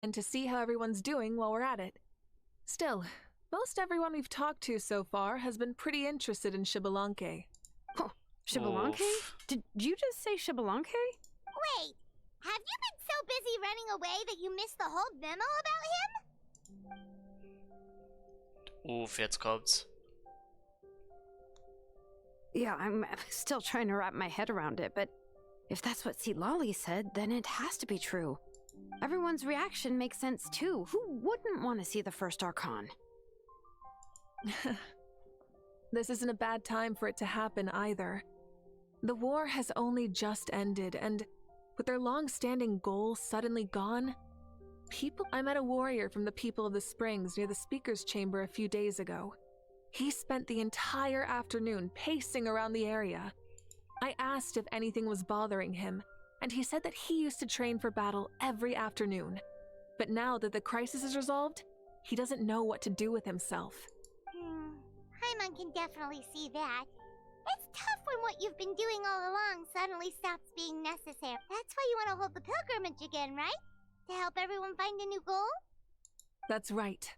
and to see how everyone's doing while we're at it. Still, most everyone we've talked to so far has been pretty interested in Xbalanque. Oh, Xbalanque? Oof. Did you just say Xbalanque? Wait, have you been so busy running away that you missed the whole memo about him? Jetzt kommt's. Yeah, I'm still trying to wrap my head around it, but if that's what Lolly said, then it has to be true. Everyone's reaction makes sense too. Who wouldn't want to see the first Archon? This isn't a bad time for it to happen either. The war has only just ended, and with their long-standing goal suddenly gone, I met a warrior from the People of the Springs near the Speaker's Chamber a few days ago. He spent the entire afternoon pacing around the area. I asked if anything was bothering him, and he said that he used to train for battle every afternoon. But now that the crisis is resolved, he doesn't know what to do with himself. Paimon can definitely see that. It's tough when what you've been doing all along suddenly stops being necessary. That's why you want to hold the pilgrimage again, right? To help everyone find a new goal? That's right.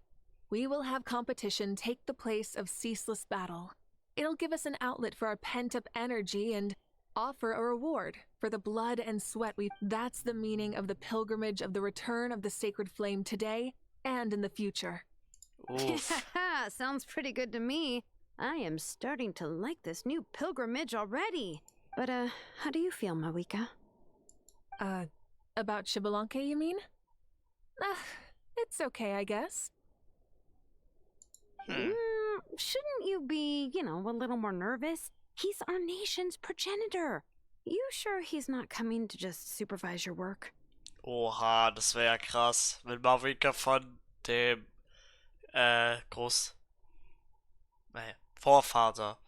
We will have competition take the place of ceaseless battle. It'll give us an outlet for our pent-up energy and offer a reward for the blood and sweat That's the meaning of the pilgrimage of the return of the sacred flame today and in the future. Oof. Sounds pretty good to me. I am starting to like this new pilgrimage already. But, how do you feel, Mawika? About Xbalanque, you mean? It's okay, I guess. Shouldn't you be, a little more nervous? He's our nation's progenitor. You sure he's not coming to just supervise your work? Oha, das wäre ja krass, wenn Marvika von dem Vorvater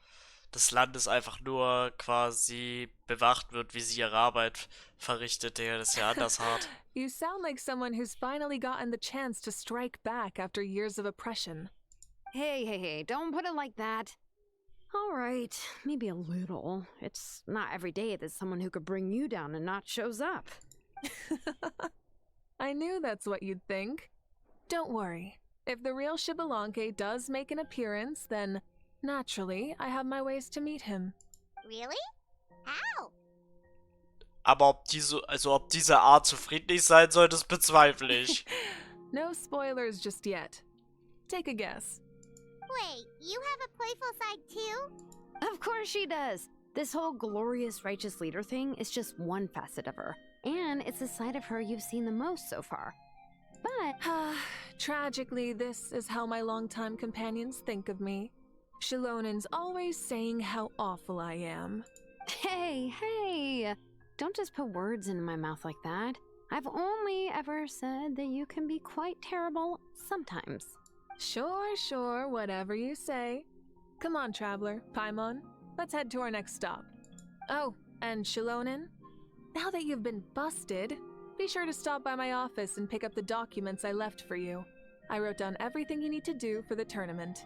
des Landes einfach nur quasi bewacht wird, wie sie ihre Arbeit verrichtet. Digga, das ist ja anders hart. You sound like someone who's finally gotten the chance to strike back after years of oppression. Hey, don't put it like that. All right, maybe a little. It's not every day that someone who could bring you down a notch shows up. I knew that's what you'd think. Don't worry. If the real Xbalanque does make an appearance, then naturally I have my ways to meet him. Really? How? Aber ob diese Art zufriedentlich sein soll, das bezweifle ich. No spoilers just yet. Take a guess. Wait, you have a playful side too? Of course she does. This whole glorious righteous leader thing is just one facet of her. And it's a side of her you've seen the most so far. But tragically, this is how my longtime companions think of me. Shilonin's always saying how awful I am. Hey, don't just put words into my mouth like that. I've only ever said that you can be quite terrible sometimes. Sure, whatever you say. Come on, traveler, Paimon, let's head to our next stop. Oh, and Shilonin, now that you've been busted, be sure to stop by my office and pick up the documents I left for you. I wrote down everything you need to do for the tournament.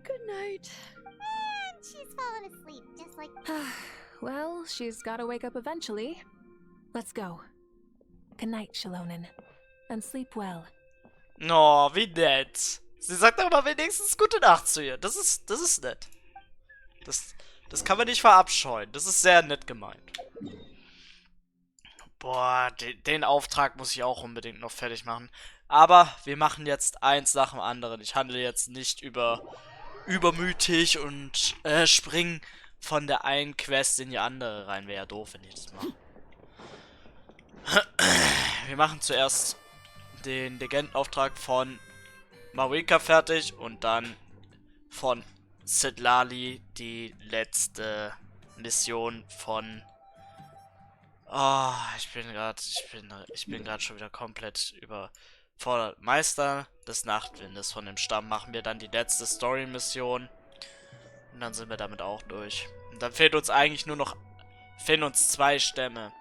Good night. And she's fallen asleep, just like... Well, she's gotta wake up eventually. Let's go. Good night, Shilonin. And sleep well. Oh, wie nett. Sie sagt doch mal wenigstens gute Nacht zu ihr. Das ist nett. Das kann man nicht verabscheuen. Das ist sehr nett gemeint. Boah, den Auftrag muss ich auch unbedingt noch fertig machen. Aber wir machen jetzt eins nach dem anderen. Ich handle jetzt nicht übermütig und spring von der einen Quest in die andere rein. Wäre ja doof, wenn ich das mache. Wir machen zuerst den Legendenauftrag von Mawika fertig und dann von Lolly die letzte Mission von... Oh, ich bin gerade schon wieder komplett überfordert. Meister des Nachtwindes von dem Stamm machen wir dann die letzte Story-Mission. Und dann sind wir damit auch durch. Und dann fehlen uns 2 Stämme.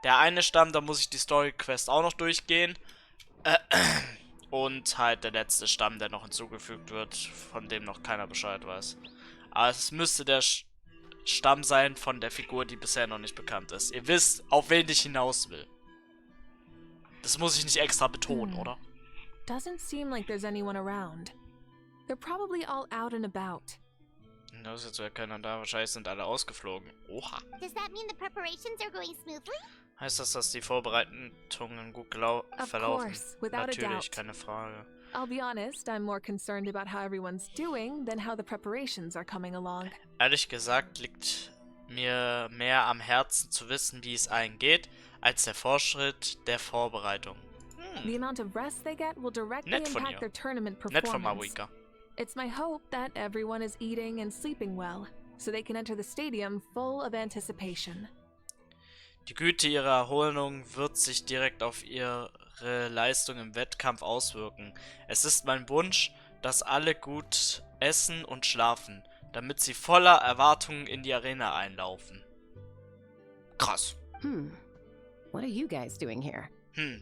Der eine Stamm, da muss ich die Story-Quest auch noch durchgehen. Und halt der letzte Stamm, der noch hinzugefügt wird, von dem noch keiner Bescheid weiß. Aber es müsste der Stamm sein von der Figur, die bisher noch nicht bekannt ist. Ihr wisst, auf wen ich hinaus will. Das muss ich nicht extra betonen, oder? Doesn't seem like there's anyone around. They're probably all out and about. Da ist jetzt ja keiner da. Wahrscheinlich sind alle ausgeflogen. Oha. Does that mean the preparations are going smoothly? Heißt das, dass die Vorbereitungen gut verlaufen? Course, without a Natürlich, doubt. keine Frage. I'll be honest, I'm more concerned about how everyone's doing than how the preparations are coming along. Ehrlich gesagt liegt mir mehr am Herzen zu wissen, wie es allen geht, als der Fortschritt der Vorbereitung. The amount of rest they get will directly Nett von impact ihr. their tournament Nett von performance. Marika. It's my hope that everyone is eating and sleeping well, so they can enter the stadium full of anticipation. Die Güte ihrer Erholung wird sich direkt auf ihre Leistung im Wettkampf auswirken. Es ist mein Wunsch, dass alle gut essen und schlafen, damit sie voller Erwartungen in die Arena einlaufen. Krass. What are you guys doing here?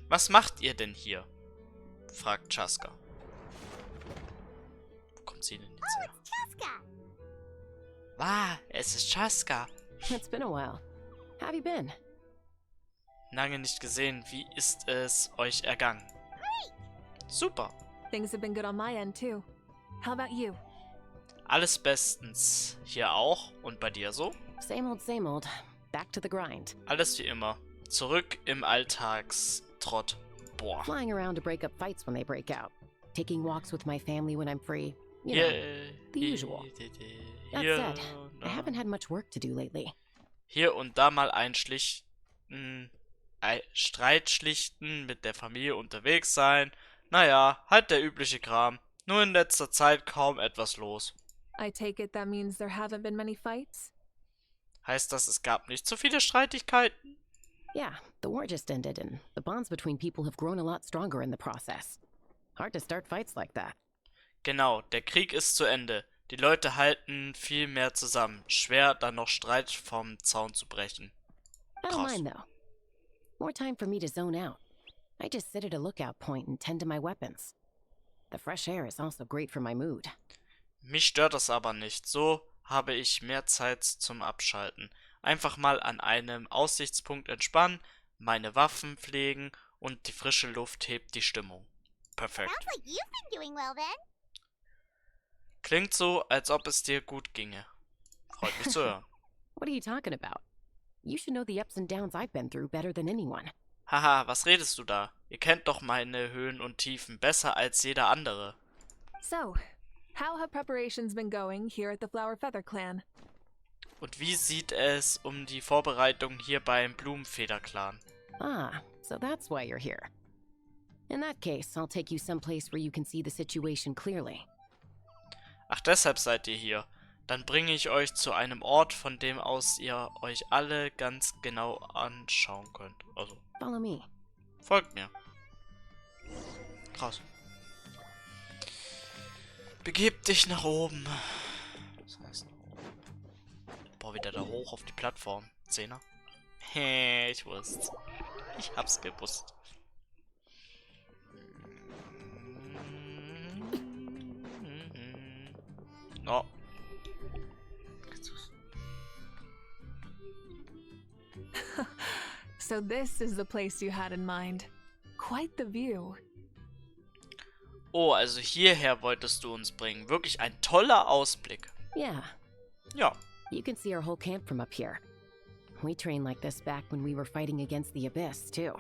Was macht ihr denn hier? Fragt Chaska. Wo kommt sie denn jetzt her? Chaska! Es ist Chaska. It's been a while. How have you been? Lange nicht gesehen. Wie ist es euch ergangen? Super. Things have been good on my end too. How about you? Alles bestens. Hier auch? Und bei dir so? Same old, same old. Back to the grind. Alles wie immer. Zurück im Alltagstrott. Boah. Flying around to break up fights when they break out. Taking walks with my family when I'm free. You know, the usual. That said, I haven't had much work to do lately. Hier und da mal Streit schlichten, mit der Familie unterwegs sein. Naja, halt der übliche Kram. Nur in letzter Zeit kaum etwas los. I take it that means there haven't been many fights? Heißt das, es gab nicht so viele Streitigkeiten? Yeah, the war just ended and the bonds between people have grown a lot stronger in the process. Hard to start fights like that. Genau, der Krieg ist zu Ende. Die Leute halten viel mehr zusammen. Schwer, dann noch Streit vom Zaun zu brechen. I don't mind though. More time for me to zone out. I just sit at a lookout point and tend to my weapons. The fresh air is also great for my mood. Mich stört das aber nicht. So habe ich mehr Zeit zum Abschalten. Einfach mal an einem Aussichtspunkt entspannen, meine Waffen pflegen und die frische Luft hebt die Stimmung. Perfekt. Sounds like you've been doing well then. Klingt so, als ob es dir gut ginge. Freut mich zu hören. What are you talking about? You should know the ups and downs I've been through better than anyone. Haha, was redest du da? Ihr kennt doch meine Höhen und Tiefen besser als jeder andere. So, how have preparations been going here at the Flower Feather Clan? Und wie sieht es um die Vorbereitung hier beim Blumenfeder-Clan? Ah, so that's why you're here. In that case, I'll take you someplace where you can see the situation clearly. Ach, deshalb seid ihr hier. Dann bringe ich euch zu einem Ort, von dem aus ihr euch alle ganz genau anschauen könnt. Also, Follow me. folgt mir. Krass. Begib dich nach oben. Das heißt nach oben. Boah, wieder da hoch auf die Plattform. Zehner. Ich wusste. Ich hab's gewusst. Oh. So this is the place you had in mind. Quite the view. Oh, also hierher wolltest du uns bringen. Wirklich ein toller Ausblick. Yeah, Ja. you can see our whole camp from up here. We trained like this back when we were fighting against the Abyss, too.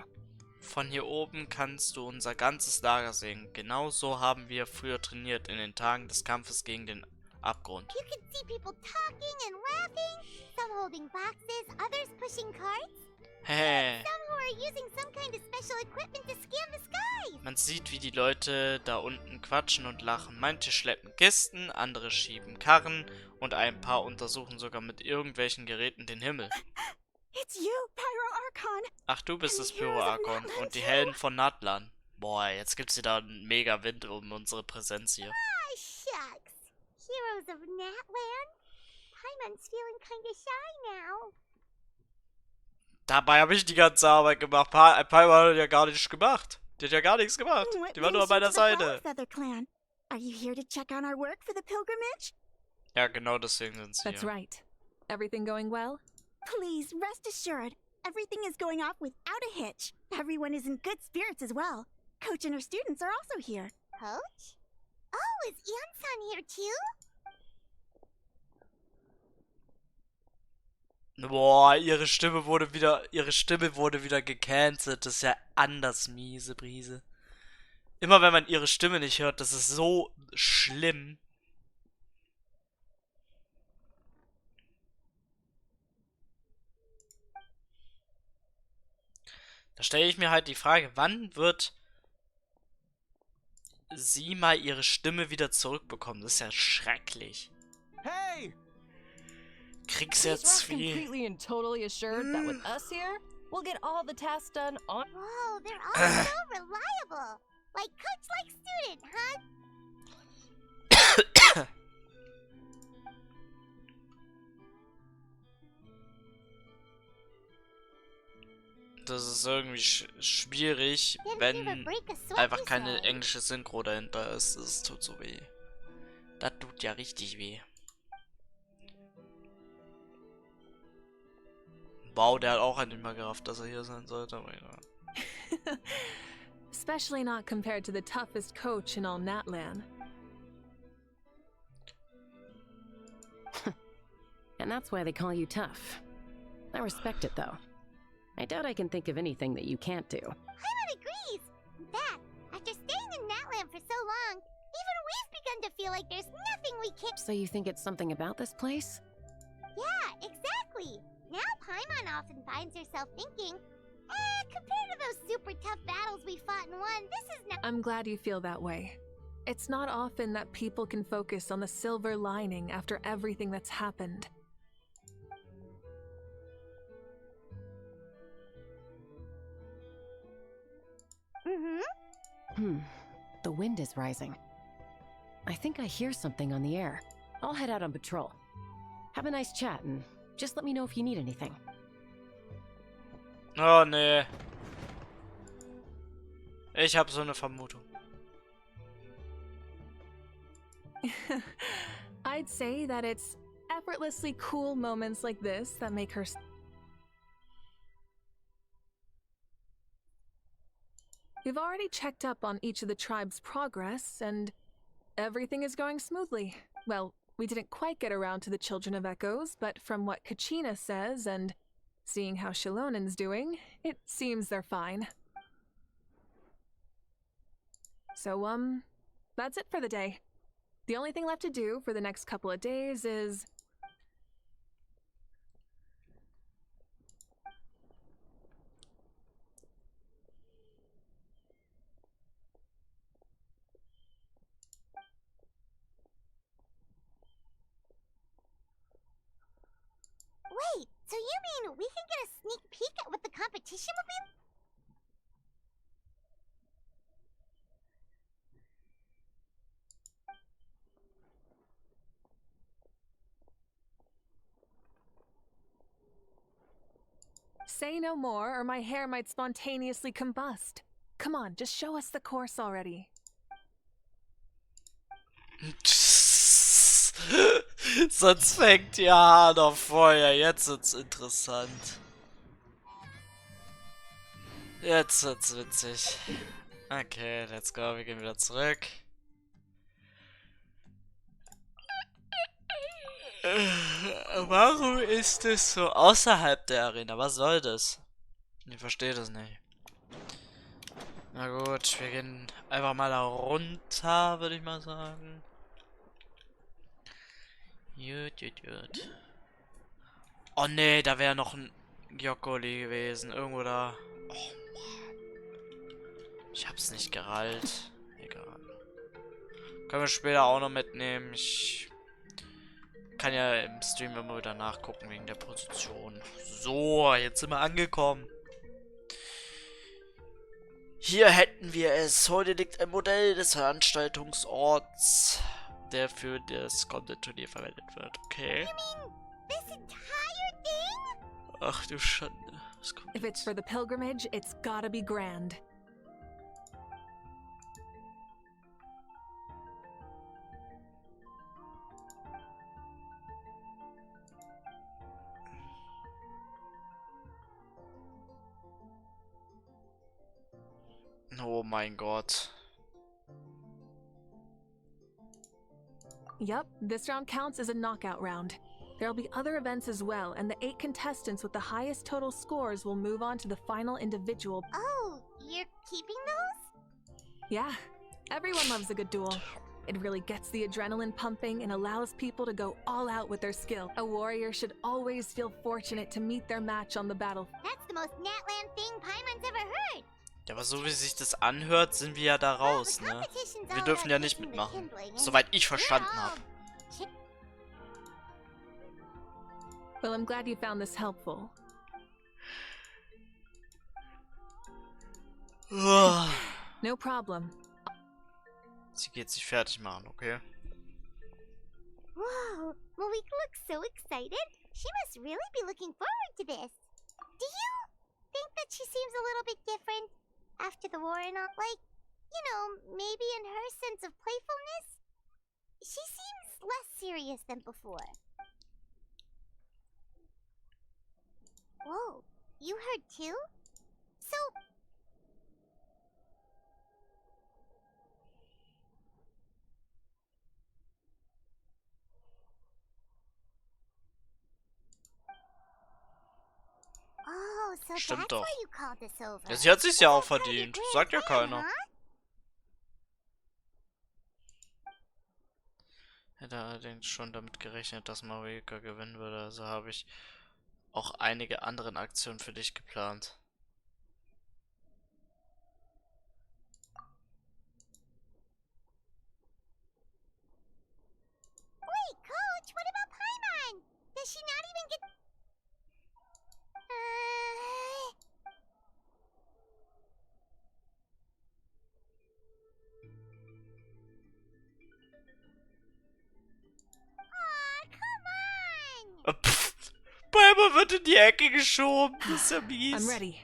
Von hier oben kannst du unser ganzes Lager sehen. Genau so haben wir früher trainiert in den Tagen des Kampfes gegen den Abgrund. You can see people talking and laughing, some holding boxes, others pushing carts, Hä. some who are using some kind of special equipment to scan the skies. Man sieht, wie die Leute da unten quatschen und lachen. Manche schleppen Kisten, andere schieben Karren und ein paar untersuchen sogar mit irgendwelchen Geräten den Himmel. It's you, Pyro Archon. Ach, du bist das Pyro-Arkon und die Helden von Natlan. Boah, jetzt gibt's wieder einen mega Wind um unsere Präsenz hier. Ah, shucks. Heroes of Natland? Paimon's feeling kinda shy now. Dabei habe ich die ganze Arbeit gemacht. Paimon hat ja gar nichts gemacht. Die hat ja gar nichts gemacht. What Die war nur an brings you meiner to the Flower Seite. Feather Clan? Are you here to check on our work for the pilgrimage? Ja, genau deswegen sind sie That's hier. right. Everything going well? Please rest assured, everything is going off without a hitch. Everyone is in good spirits as well. Coach and her students are also here. Coach? Oh, is Ian-san here too? Boah, ihre Stimme wurde wieder gecancelt. Das ist ja anders miese Brise. Immer wenn man ihre Stimme nicht hört, das ist so schlimm. Da stelle ich mir halt die Frage, wann wird sie mal ihre Stimme wieder zurückbekommen? Das ist ja schrecklich. Hey! Krieg's jetzt wie... completely and totally assured that with us here, we'll get all the tasks done on. Whoa, they're all so reliable. Like coach, like student, huh? Das ist irgendwie schwierig, wenn einfach keine englische Synchro dahinter ist. Das tut so weh. Das tut ja richtig weh. Wow, der hat auch endlich mal gerafft, dass er hier sein sollte. Aber ja. Especially not compared to the toughest coach in all Natlan. And that's why they call you tough. I respect it, though. I doubt I can think of anything that you can't do. Paimon agrees. In fact, after staying in Natlan for so long, even we've begun to feel like there's nothing we can't. So you think it's something about this place? Yeah, exactly. Now Paimon often finds herself thinking, compared to those super tough battles we fought and won, this is not. I'm glad you feel that way. It's not often that people can focus on the silver lining after everything that's happened. The wind is rising. I think I hear something on the air. I'll head out on patrol. Have a nice chat and just let me know if you need anything. Oh, nee. Ich habe so eine Vermutung. I'd say that it's effortlessly cool moments like this that make her... We've already checked up on each of the tribe's progress, and everything is going smoothly. Well, we didn't quite get around to the Children of Echoes, but from what Kachina says, and seeing how Shilonen's doing, it seems they're fine. So, that's it for the day. The only thing left to do for the next couple of days is... Wait, so you mean we can get a sneak peek at what the competition will be? Say no more, or my hair might spontaneously combust. Come on, just show us the course already. Sonst fängt ihr Haar noch Feuer. Jetzt wird's interessant. Jetzt wird's witzig. Okay, let's go. Wir gehen wieder zurück. Warum ist es so außerhalb der Arena? Was soll das? Ich verstehe das nicht. Na gut, wir gehen einfach mal da runter, würde ich mal sagen. Gut. Oh nee, da wäre noch ein Joggoli gewesen. Irgendwo da. Oh Mann. Ich hab's nicht gerallt. Egal. Können wir später auch noch mitnehmen. Ich kann ja im Stream immer wieder nachgucken wegen der Position. So, jetzt sind wir angekommen. Hier hätten wir es. Heute liegt ein Modell des Veranstaltungsorts, der für das kommende Turnier verwendet wird. Okay. This entire thing? Ach du Schande. Was kommt If it's jetzt? for the pilgrimage, it's gotta be grand. Oh mein Gott. Yup, this round counts as a knockout round. There'll be other events as well, and the 8 contestants with the highest total scores will move on to the final individual. Oh, you're keeping those? Yeah, everyone loves a good duel. It really gets the adrenaline pumping and allows people to go all out with their skill. A warrior should always feel fortunate to meet their match on the battlefield. That's the most Natland thing Paimon's ever heard. Ja, aber so wie sich das anhört, sind wir ja da raus, ne? Wir dürfen ja nicht mitmachen. Soweit ich verstanden habe. Well, I'm glad you found this helpful. No problem. Sie geht sich fertig machen, okay? Whoa, Malika looks so excited. She must really be looking forward to this. Do you think that she seems a little bit different after the war and all? Like, you know, maybe in her sense of playfulness? She seems less serious than before. Whoa, you heard too? So... Oh, so Stimmt that's doch. why you called us over. Ja, sie hat sich's ja auch That's part of your verdient. grand Sagt ja plan, keiner. huh? Hätte allerdings schon damit gerechnet, dass Marika gewinnen würde. Also habe ich auch einige andere Aktionen für dich geplant. Wait, Coach, what about Paimon? Does she not even get... Aw, come on! Bäumer wird in die Ecke geschoben. Das ist ja mies. I'm ready.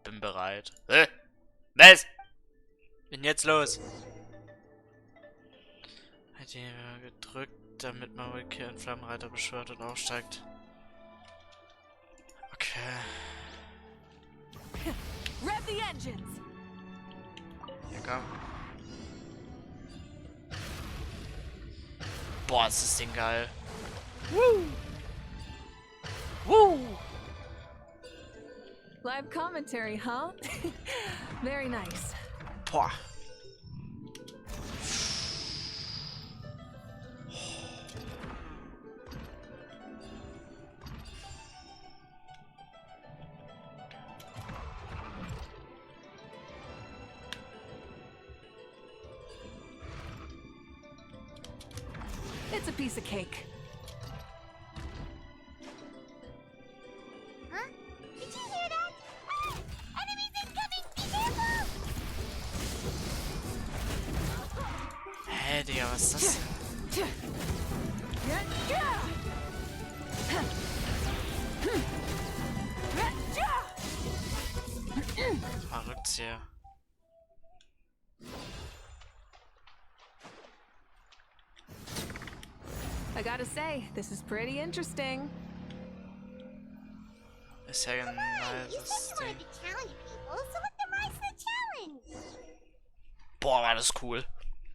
Bin bereit. Was? Bin jetzt los. Hat die gedrückt, damit Marika in Flammenreiter beschwört und aufsteigt. Okay. Rev the engines! Ja, komm. Boah, ist das Ding geil. Woo! Woo! Live commentary, huh? Very nice. Boah. It's a piece of cake. Huh? Did you hear that? Ah! Enemies incoming! Be careful! Hä, Digga, was ist das? Verrückt hier. I gotta say, this is pretty interesting. Ist ja ein You nices said you Ding. wanted to challenge people, so let them rise to the challenge! Boah, war das cool.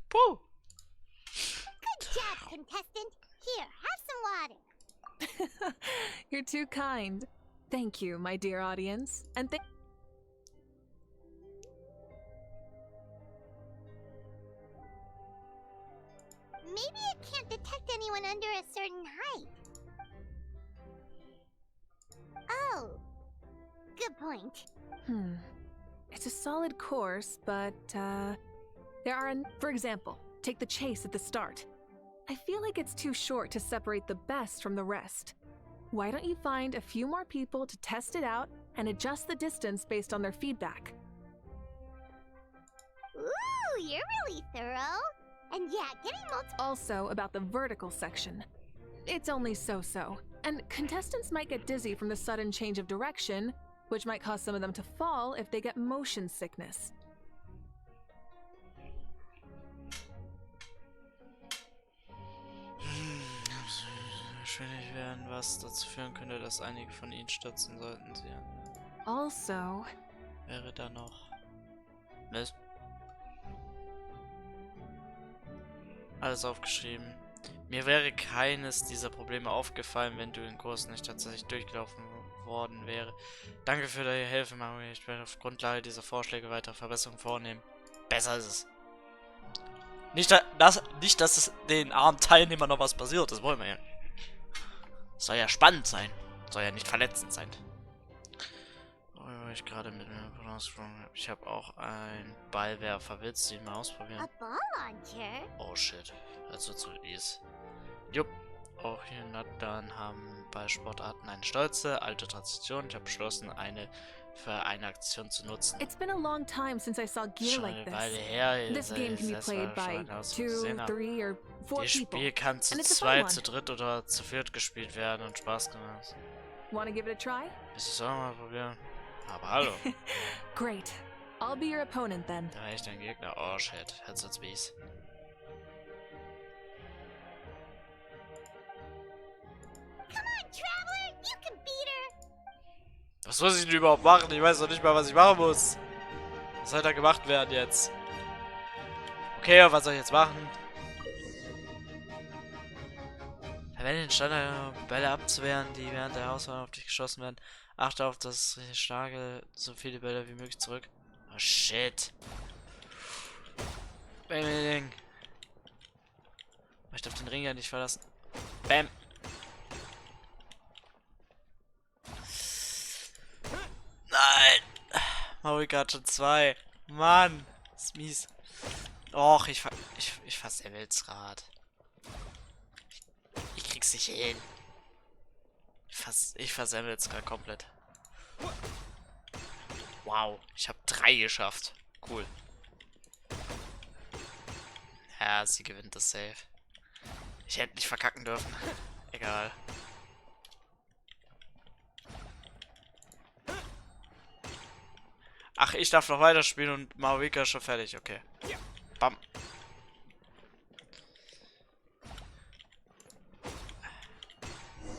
Puh. Good job, contestant! Here, have some water! You're too kind. Thank you, my dear audience. And Maybe it can't detect anyone under a certain height. Oh, good point. It's a solid course, but, there are, for example, take the chase at the start. I feel like it's too short to separate the best from the rest. Why don't you find a few more people to test it out and adjust the distance based on their feedback? Ooh, you're really thorough. And yeah, getting multiple... Also about the vertical section. It's only so-so, and contestants might get dizzy from the sudden change of direction, which might cause some of them to fall if they get motion sickness. Schwierig werden, was dazu führen könnte, dass einige von ihnen stürzen sollten. Sie Also, wäre da noch. Mist. Alles aufgeschrieben. Mir wäre keines dieser Probleme aufgefallen, wenn du den Kurs nicht tatsächlich durchgelaufen worden wäre. Danke für deine Hilfe, Mario. Ich werde auf Grundlage dieser Vorschläge weitere Verbesserungen vornehmen. Besser ist es. Nicht, dass es den armen Teilnehmern noch was passiert. Das wollen wir ja. Soll ja spannend sein. Soll ja nicht verletzend sein. Ich gerade mit mir ich habe auch einen Ballwerfer. Willst du ihn mal ausprobieren? A ball launcher? Oh shit. Also zu easy. Jupp. Auch hier, na dann haben Ballsportarten eine stolze, alte Tradition. Ich habe beschlossen, eine für eine Aktion zu nutzen. It's been a long time since I saw gear like this. This game can be played by 2, 3 or 4 Das Spiel people. kann zu And it's a fun zweit, one. zu dritt oder zu viert gespielt werden und Spaß gemacht. Wanna give it a try? Willst du es auch mal probieren? Aber hallo. Great. I'll be your opponent then. Da war ich dein Gegner. Oh shit. Jetzt wird's mies. Come on, Traveler! You can beat her! Was muss ich denn überhaupt machen? Ich weiß doch nicht mal, was ich machen muss. Was soll da gemacht werden jetzt? Okay, was soll ich jetzt machen? Verwende den Standard, Bälle abzuwehren, die während der Herausforderung auf dich geschossen werden. Achte auf, dass ich schlage so viele Bälle wie möglich zurück. Oh shit. Bam. Ich darf den Ring ja nicht verlassen. Bam. Nein. Marika hat schon 2. Mann. Das ist mies. Och, ich fass der Weltsrad. Ich krieg's nicht hin. Ich versemmel es gerade komplett. Wow, ich habe 3 geschafft. Cool. Ja, sie gewinnt das Safe. Ich hätte nicht verkacken dürfen. Egal. Ach, ich darf noch weiterspielen und Marika ist schon fertig. Okay. Bam.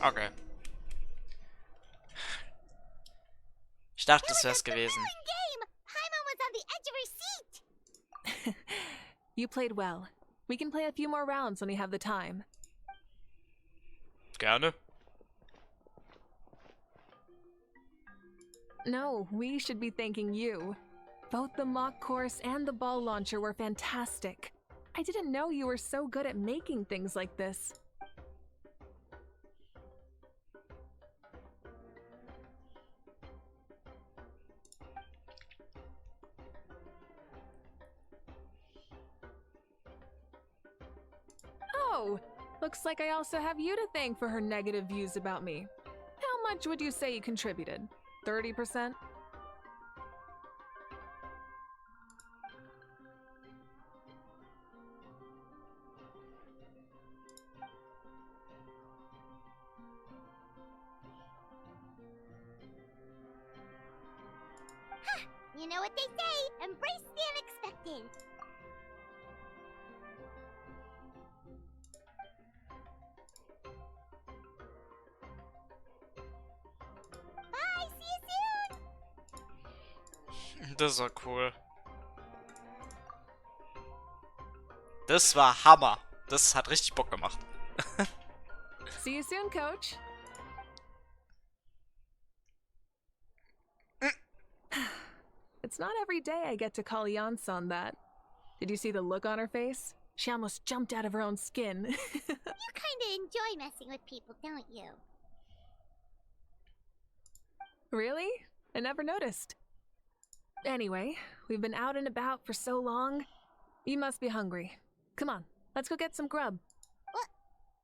Okay. Ich dachte, das wär's gewesen. You played well. We can play a few more rounds when we have the time. Gerne. No, we should be thanking you. Both the mock course and the ball launcher were fantastic. I didn't know you were so good at making things like this. Oh, looks like I also have you to thank for her negative views about me. How much would you say you contributed? 30%? You know what they say, embrace the unexpected. Bye, see you soon. Das war cool. Das war Hammer. Das hat richtig Bock gemacht. See you soon, Coach. It's not every day I get to call Janson that. Did you see the look on her face? She almost jumped out of her own skin. You kinda enjoy messing with people, don't you? Really? I never noticed. Anyway, we've been out and about for so long. You must be hungry. Come on, let's go get some grub. What?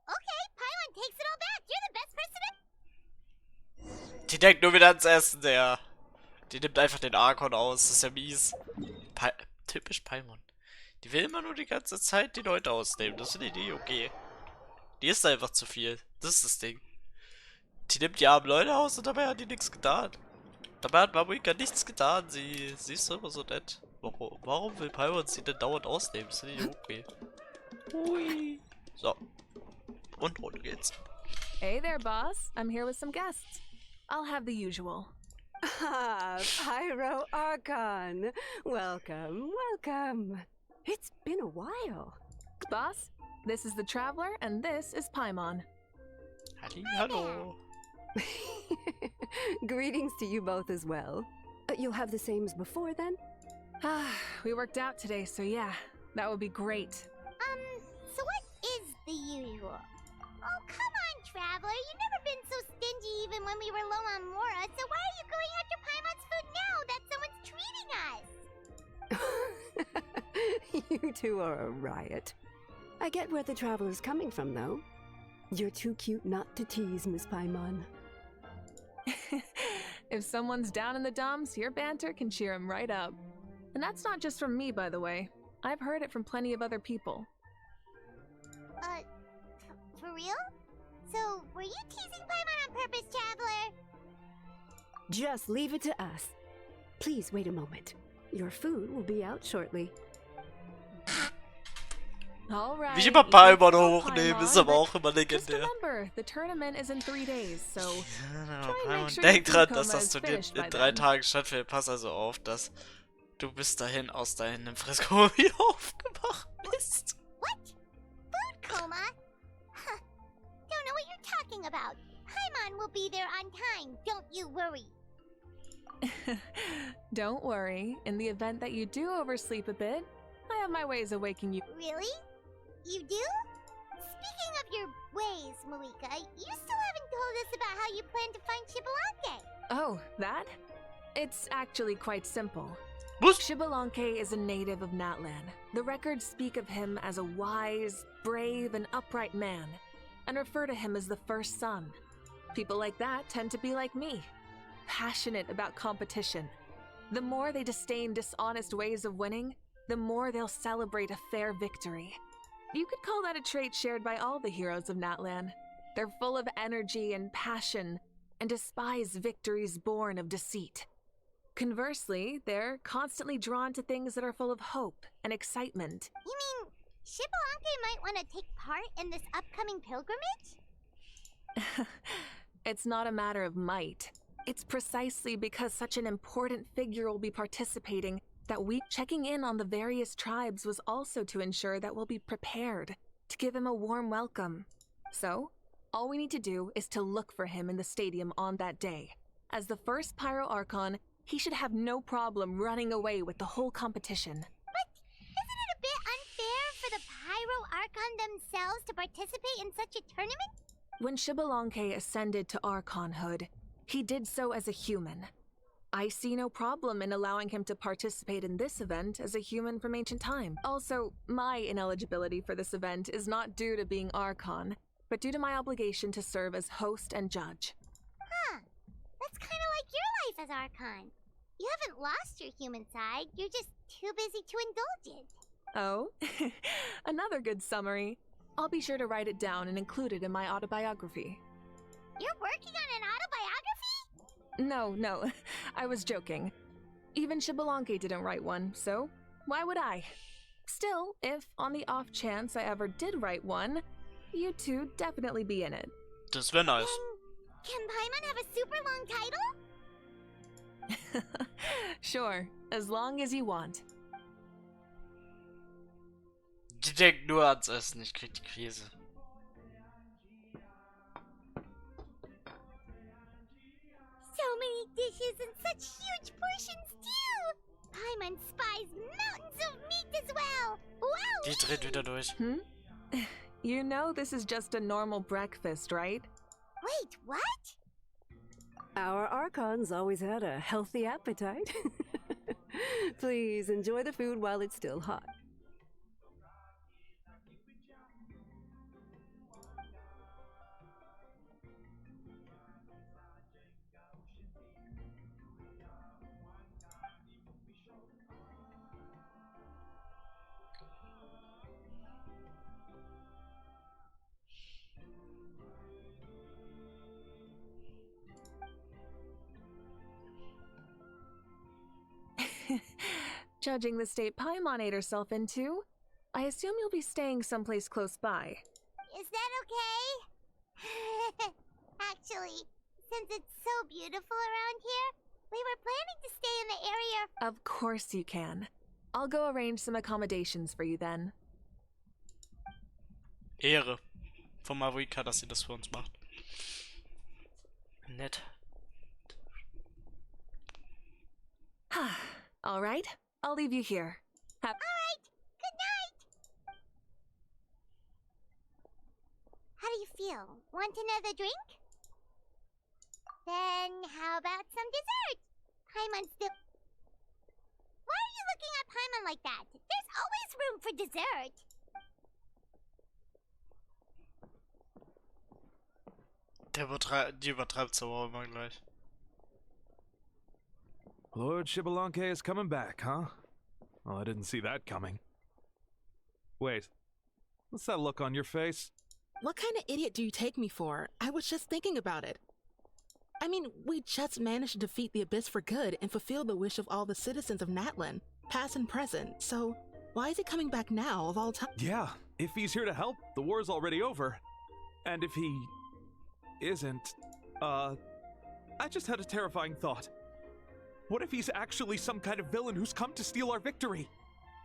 Okay, Pylon takes it all back. You're the best person to... Die denkt nur wieder ans Essen, der. Die nimmt einfach den Arkon aus. Das ist ja mies. Typisch Paimon. Die will immer nur die ganze Zeit die Leute ausnehmen. Das finde ich nicht okay. Die ist einfach zu viel. Das ist das Ding. Die nimmt die armen Leute aus und dabei hat die nichts getan. Dabei hat Marika nichts getan. Sie ist immer so nett. Warum will Paimon sie denn dauernd ausnehmen? Das finde ich nicht okay. Hui. So. Und runter geht's. Hey there, boss. I'm here with some guests. I'll have the usual. Ah, Pyro Archon. Welcome, welcome. It's been a while. Boss, this is the Traveler, and this is Paimon. Hello. Greetings to you both as well. You'll have the same as before then? We worked out today, so yeah, that would be great. So what is the usual? Oh, come on, Traveler. You've never been so stingy even when we were low on Mora, so why are you going after Paimon's food now that someone's treating us? You two are a riot. I get where the Traveler's coming from, though. You're too cute not to tease, Miss Paimon. If someone's down in the dumps, your banter can cheer him right up. And that's not just from me, by the way. I've heard it from plenty of other people. For real? So, were you teasing Paimon on purpose, Traveler? Just leave it to us. Please wait a moment. Your food will be out shortly. All right. Wie ich immer Paimon Paimon, hochnehmen, ist aber auch immer Just legendär. remember, the tournament is in 3 days, so Genau, try and Paimon make sure denkt your dran, food dass coma das is Turnier finished by in 3 then. Tagen stattfindet. Pass also auf, dass du bis dahin aus deinem Fresskoma wieder aufgewacht bist. What? Food coma? Huh. Don't know what you're talking about. Paimon will be there on time, don't you worry. Don't worry, in the event that you do oversleep a bit, I have my ways of waking you. Really? You do? Speaking of your ways, Malika, you still haven't told us about how you plan to find Shibalanke. Oh, that? It's actually quite simple. Was? Shibalanke is a native of Natlan. The records speak of him as a wise, brave, and upright man, and refer to him as the first son. People like that tend to be like me, passionate about competition. The more they disdain dishonest ways of winning, the more they'll celebrate a fair victory. You could call that a trait shared by all the heroes of Natlan. They're full of energy and passion, and despise victories born of deceit. Conversely, they're constantly drawn to things that are full of hope and excitement. You mean Shibalanke might want to take part in this upcoming pilgrimage? It's not a matter of might. It's precisely because such an important figure will be participating that checking in on the various tribes was also to ensure that we'll be prepared to give him a warm welcome. So, all we need to do is to look for him in the stadium on that day. As the first Pyro Archon, he should have no problem running away with the whole competition. But isn't it a bit unfair for the Pyro Archon themselves to participate in such a tournament? When Shibalanke ascended to Archonhood, he did so as a human. I see no problem in allowing him to participate in this event as a human from ancient time. Also, my ineligibility for this event is not due to being Archon, but due to my obligation to serve as host and judge. Huh. That's kind of like your life as Archon. You haven't lost your human side, you're just too busy to indulge it. Oh, another good summary. I'll be sure to write it down and include it in my autobiography. You're working on an autobiography? No, I was joking. Even Shibalanke didn't write one, so why would I? Still, if on the off chance I ever did write one, you two definitely be in it. Das wäre nice. Can Paimon have a super long title? Sure, as long as you want. Die denkt nur ans Essen, ich krieg die Krise. So many dishes and such huge portions too! Paimon spies mountains of meat as well! Wow! Die dreht wieder durch. You know this is just a normal breakfast, right? Wait, what? Our Archons always had a healthy appetite. Please enjoy the food while it's still hot. Judging the state Paimon ate herself into, I assume you'll be staying someplace close by. Is that okay? Actually, since it's so beautiful around here, We were planning to stay in the area. Of course you can. I'll go arrange some accommodations for you then. Ehre von Marika, dass sie das für uns macht. Nett. All right, I'll leave you here. All right, good night. How do you feel? Want another drink? Then how about some dessert? Paimon's still... Why are you looking at Paimon like that? There's always room for dessert. Die übertreibt's aber auch immer gleich. Lord Shibalanke is coming back, huh? Well, I didn't see that coming. Wait, what's that look on your face? What kind of idiot do you take me for? I was just thinking about it. I mean, we just managed to defeat the Abyss for good and fulfill the wish of all the citizens of Natlan, past and present, so why is he coming back now of all time? Yeah, if he's here to help, the war's already over. And if he... isn't, I just had a terrifying thought. What if he's actually some kind of villain who's come to steal our victory?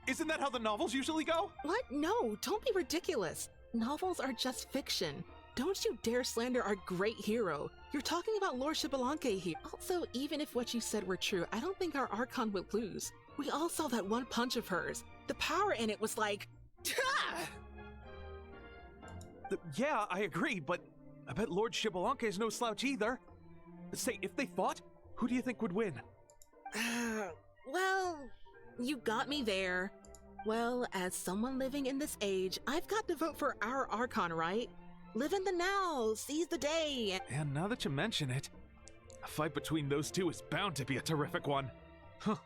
Isn't that how the novels usually go? What? No, don't be ridiculous. Novels are just fiction. Don't you dare slander our great hero. You're talking about Lord Shibalanke here. Also, even if what you said were true, I don't think our Archon would lose. We all saw that one punch of hers. The power in it was like... Yeah, I agree, but I bet Lord Shibalanke is no slouch either. Say, if they fought, who do you think would win? Well, you got me there. Well, as someone living in this age, I've got to vote for our Archon, right? Live in the now, seize the day. And now that you mention it, a fight between those two is bound to be a terrific one. Huh,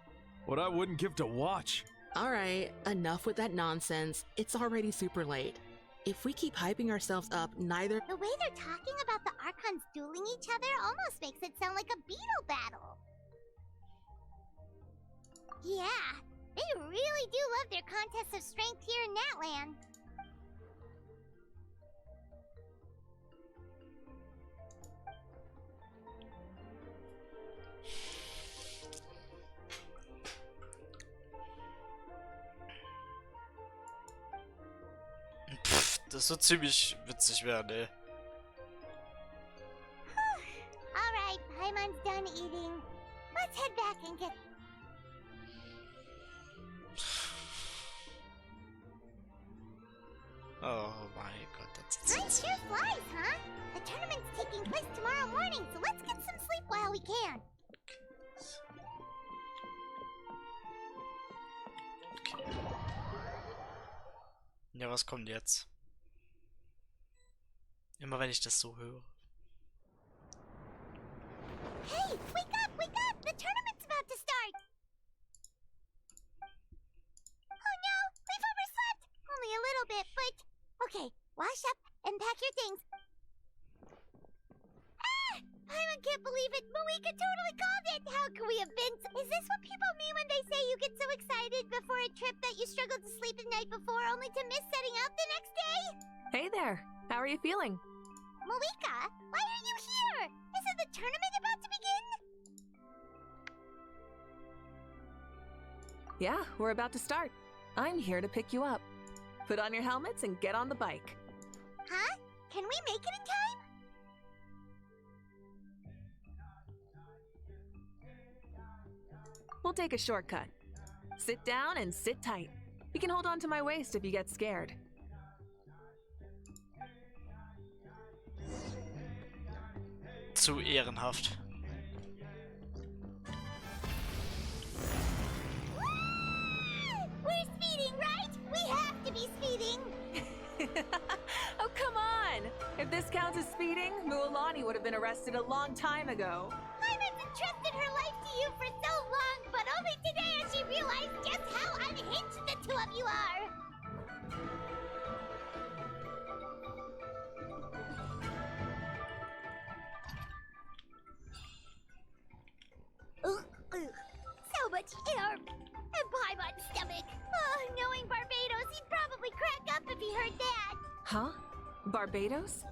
what I wouldn't give to watch. All right, enough with that nonsense. It's already super late. If we keep hyping ourselves up, neither... The way they're talking about the Archons dueling each other almost makes it sound like a beetle battle. Yeah, they really do love their contests of strength here in Natlan. Das wird ziemlich witzig werden, ey. Alright, Paimon's done eating. Let's head back and get... Oh mein Gott, das Time sure flies, huh? The tournament's taking place tomorrow morning, so let's get some sleep while we can. Okay. Ja, was kommt jetzt? Immer wenn ich das so höre. Hey, wake up, wake up! The tournament's about to start! Oh no, we've overslept! Only a little bit, but... Okay, wash up and pack your things. Ah! I can't believe it! Moeka totally called it! How could we have been... Is this what people mean when they say you get so excited before a trip that you struggled to sleep the night before only to miss setting out the next day? Hey there, how are you feeling? Moeka, why are you here? Isn't the tournament about to begin? Yeah, we're about to start. I'm here to pick you up. Put on your helmets and get on the bike. Huh? Can we make it in time? We'll take a shortcut. Sit down and sit tight. You can hold on to my waist if you get scared. Zu ehrenhaft. We're speeding, right? We have to be speeding. Oh, come on! If this counts as speeding, Mualani would have been arrested a long time ago. I've entrusted her life to you for so long, but only today has she realized just how unhinged the two of you are. So much air and Paimon's stomach. Oh, knowing Barbados, he'd probably crack up if he heard that. Huh? Barbados?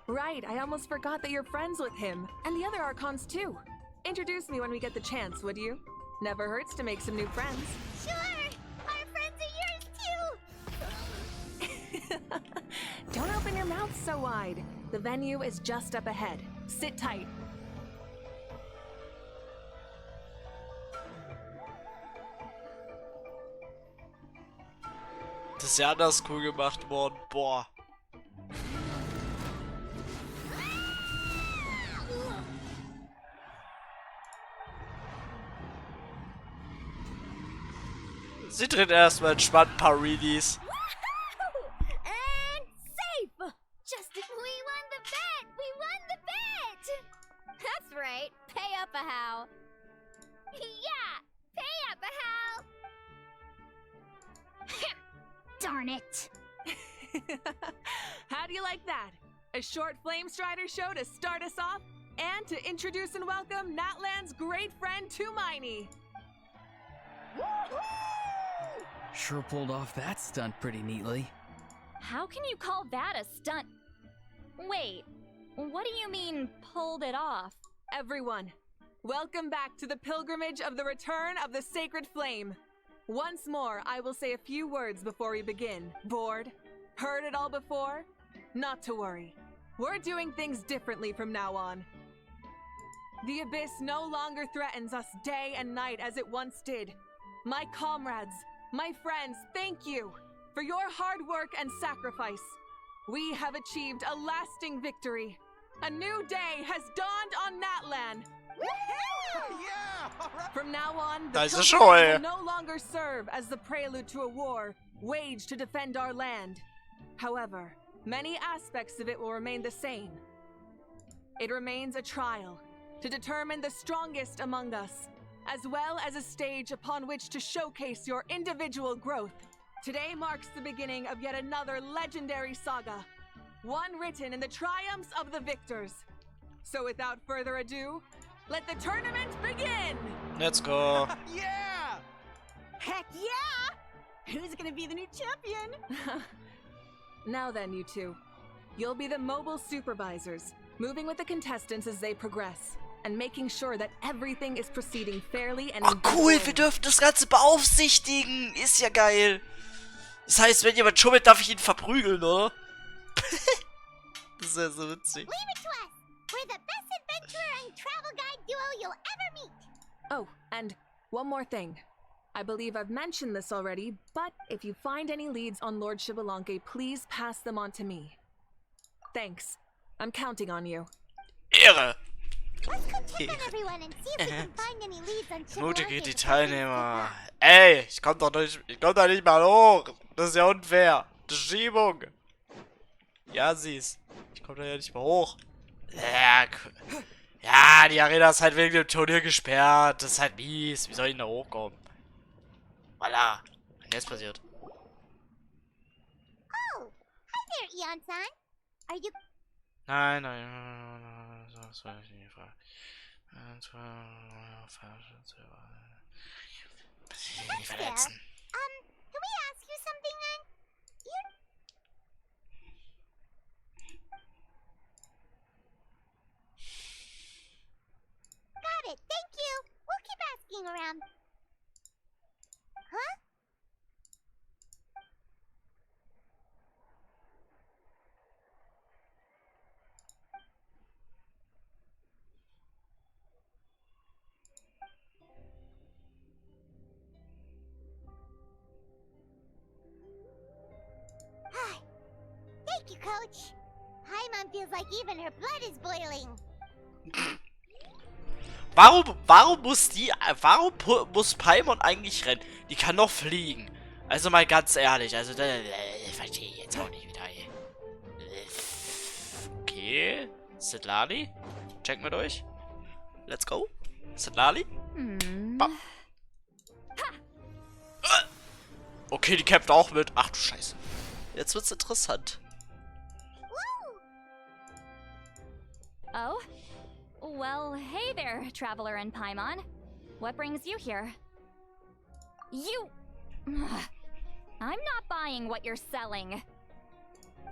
Right, I almost forgot that you're friends with him, and the other Archons too. introduce me when we get the chance, would you? Never hurts to make some new friends. Sure! Our friends are yours too! Don't open your mouth so wide. The venue is just up ahead. Sit tight. Das ist ja anders cool gemacht worden. Boah. Sie dreht erstmal entspannt ein paar Readies. And safe! Justin, we won the bet! We won the bet! That's right. Pay up a how. Yeah! Pay up a how! Darn it! How do you like that? A short Flame Strider show to start us off, and to introduce and welcome Natlan's great friend Tumaini. Sure pulled off that stunt pretty neatly. How can you call that a stunt? Wait, what do you mean, pulled it off? Everyone, welcome back to the pilgrimage of the return of the sacred flame. Once more, I will say a few words before we begin. Bored? Heard it all before? Not to worry. We're doing things differently from now on. The abyss no longer threatens us day and night as it once did. My comrades, my friends, thank you for your hard work and sacrifice. We have achieved a lasting victory. A new day has dawned on Natlan. From now on, the pilgrims will no longer serve as the prelude to a war waged to defend our land. However, many aspects of it will remain the same. It remains a trial to determine the strongest among us, as well as a stage upon which to showcase your individual growth. Today marks the beginning of yet another legendary saga, one written in the triumphs of the victors. So without further ado, let the tournament begin! Let's go. Yeah! Heck yeah! Who's gonna be the new champion? Now then, you two. You'll be the mobile supervisors, moving with the contestants as they progress, and making sure that everything is proceeding fairly and in Cool, wir dürfen das Ganze beaufsichtigen. Ist ja geil. Das heißt, wenn jemand schummelt, darf ich ihn verprügeln, oder? Das ist ja so witzig. Leave it to us! We're the best adventurer and travel guide duo you'll ever meet! Oh, and one more thing. I believe I've mentioned this already, but if you find any leads on Lord Xbalanque, please pass them on to me. Thanks. I'm counting on you. Ehre! Let's go check on everyone and see if we can find any leads on Mutige die Xbalanque. Teilnehmer. Ey, ich komm da nicht mal hoch. Das ist ja unfair. Die Schiebung. Ja, siehst. Ich komm da ja nicht mal hoch. Ja, die Arena ist halt wegen dem Turnier gesperrt. Das ist halt mies. Wie soll ich da hochkommen? Voila. Was jetzt passiert? Oh, hi there, Ion-san. Are you... Nein. Das war nicht die Frage. That's fair. Can we ask you something then? Got it, thank you. We'll keep asking around. Huh? Thank you, Coach. Paimon feels like even her blood is boiling. Warum muss Paimon eigentlich rennen? Die kann doch fliegen. Also mal ganz ehrlich, also verstehe ich jetzt auch nicht wieder. Okay, Sitlali, checken wir durch. Let's go. Sitlali. Okay, die kämpft auch mit. Ach du Scheiße. Jetzt wird's interessant. Oh? Well, hey there, Traveler and Paimon. What brings you here? You... I'm not buying what you're selling.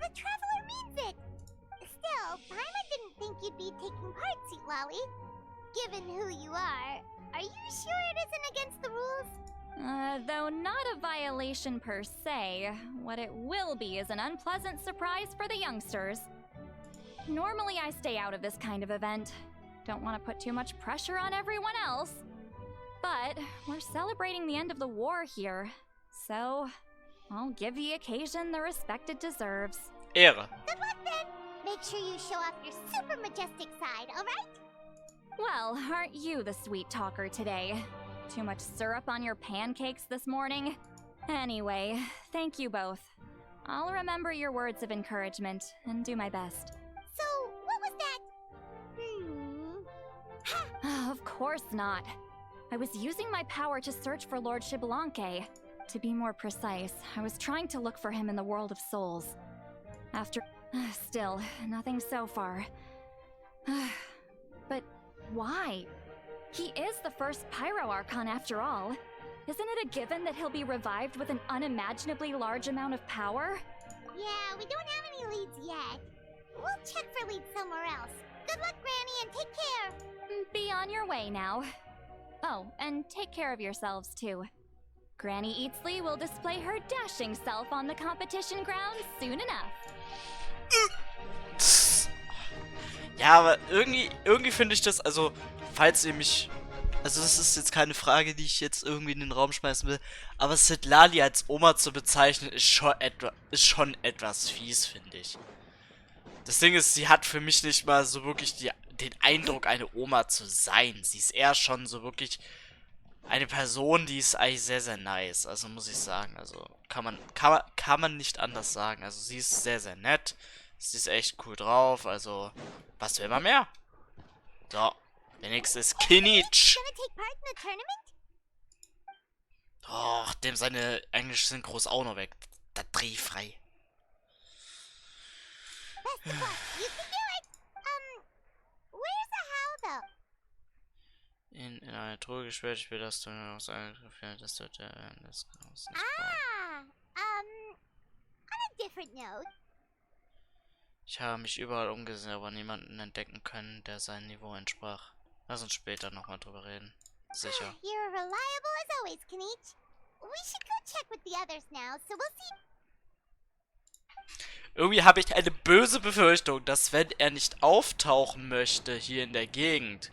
The Traveler means it! Still, Paimon didn't think you'd be taking part, Sweet Lolly. given who you are you sure it isn't against the rules? Though not a violation per se, what it will be is an unpleasant surprise for the youngsters. Normally I stay out of this kind of event. Don't want to put too much pressure on everyone else. But we're celebrating the end of the war here, so I'll give the occasion the respect it deserves. Ehre. Good luck then. Make sure you show off your super majestic side, alright? Well, aren't you the sweet talker today? Too much syrup on your pancakes this morning? Anyway, thank you both. I'll remember your words of encouragement and do my best. So, what was that? Of course not. I was using my power to search for Lord Xbalanque. To be more precise, I was trying to look for him in the world of souls. Still, nothing so far. But why? He is the first Pyro Archon after all. Isn't it a given that he'll be revived with an unimaginably large amount of power? Yeah, we don't have any leads yet. We'll check for leads somewhere else. Good luck, Granny, and take care. Be on your way now. Oh, and take care of yourselves too. Granny Eatsley will display her dashing self on the competition grounds soon enough. Ja, aber irgendwie finde ich das, also, falls ihr mich, also das ist jetzt keine Frage, die ich jetzt irgendwie in den Raum schmeißen will, aber Citlali als Oma zu bezeichnen, ist schon etwas fies, finde ich. Das Ding ist, sie hat für mich nicht mal so wirklich den Eindruck, eine Oma zu sein. Sie ist eher schon so wirklich eine Person, die ist eigentlich sehr, sehr nice, also muss ich sagen, also kann man nicht anders sagen, also sie ist sehr, sehr nett, sie ist echt cool drauf, also was will man mehr? So, der nächste ist Kinich. Och, dem seine englische Synchro ist auch noch weg, da dreh frei. In eine Truhe gesperrt, ich will, dass du nur aus einem Gefühl, dass du das Chaos nicht on a different note. Ich habe mich überall umgesehen, aber niemanden entdecken können, der seinem Niveau entsprach. Lass uns später nochmal drüber reden. Sicher. You're reliable as always, Kinich. We should go check with the others now, so we'll see. Irgendwie habe ich eine böse Befürchtung, dass wenn er nicht auftauchen möchte hier in der Gegend,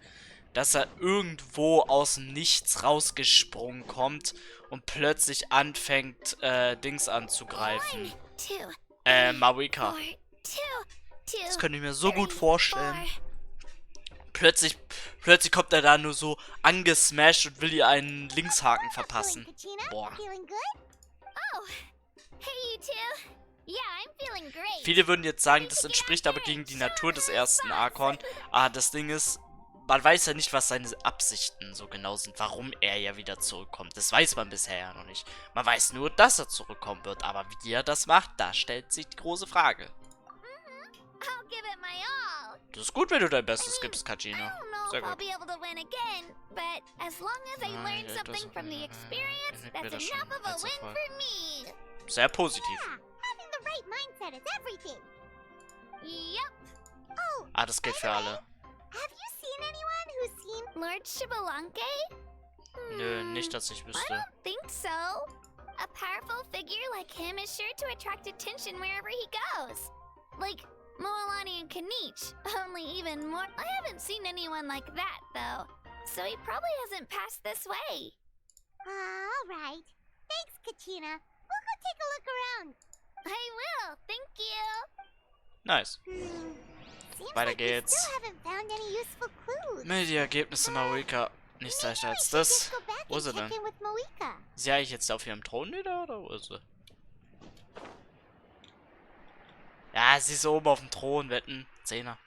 dass er irgendwo aus dem Nichts rausgesprungen kommt und plötzlich anfängt, Dings anzugreifen. Marika. Das könnte ich mir so gut vorstellen. Plötzlich kommt er da nur so angesmashed und will ihr einen Linkshaken verpassen. Boah. Viele würden jetzt sagen, das entspricht aber gegen die Natur des ersten Archon. Aber das Ding ist, man weiß ja nicht, was seine Absichten so genau sind, warum er ja wieder zurückkommt. Das weiß man bisher ja noch nicht. Man weiß nur, dass er zurückkommen wird, aber wie er das macht, da stellt sich die große Frage. Das ist gut, wenn du dein Bestes gibst, Kachina. Sehr gut. Sehr positiv. Ah, das geht für alle. Have you seen anyone who's seen Lord Xbalanque? Nö, nicht, dass ich wüsste. I don't think so. A powerful figure like him is sure to attract attention wherever he goes. Like Moalani and Kinich, only even more. I haven't seen anyone like that, though. So he probably hasn't passed this way. All right. Thanks, Kachina. We'll go take a look around. I will. Thank you. Nice. Weiter geht's. Mit die Ergebnisse Marika. Nichts leichter als das. Wo ist sie denn? Ist sie eigentlich jetzt auf ihrem Thron wieder, oder wo ist sie? Ja, sie ist oben auf dem Thron, wetten. 10er.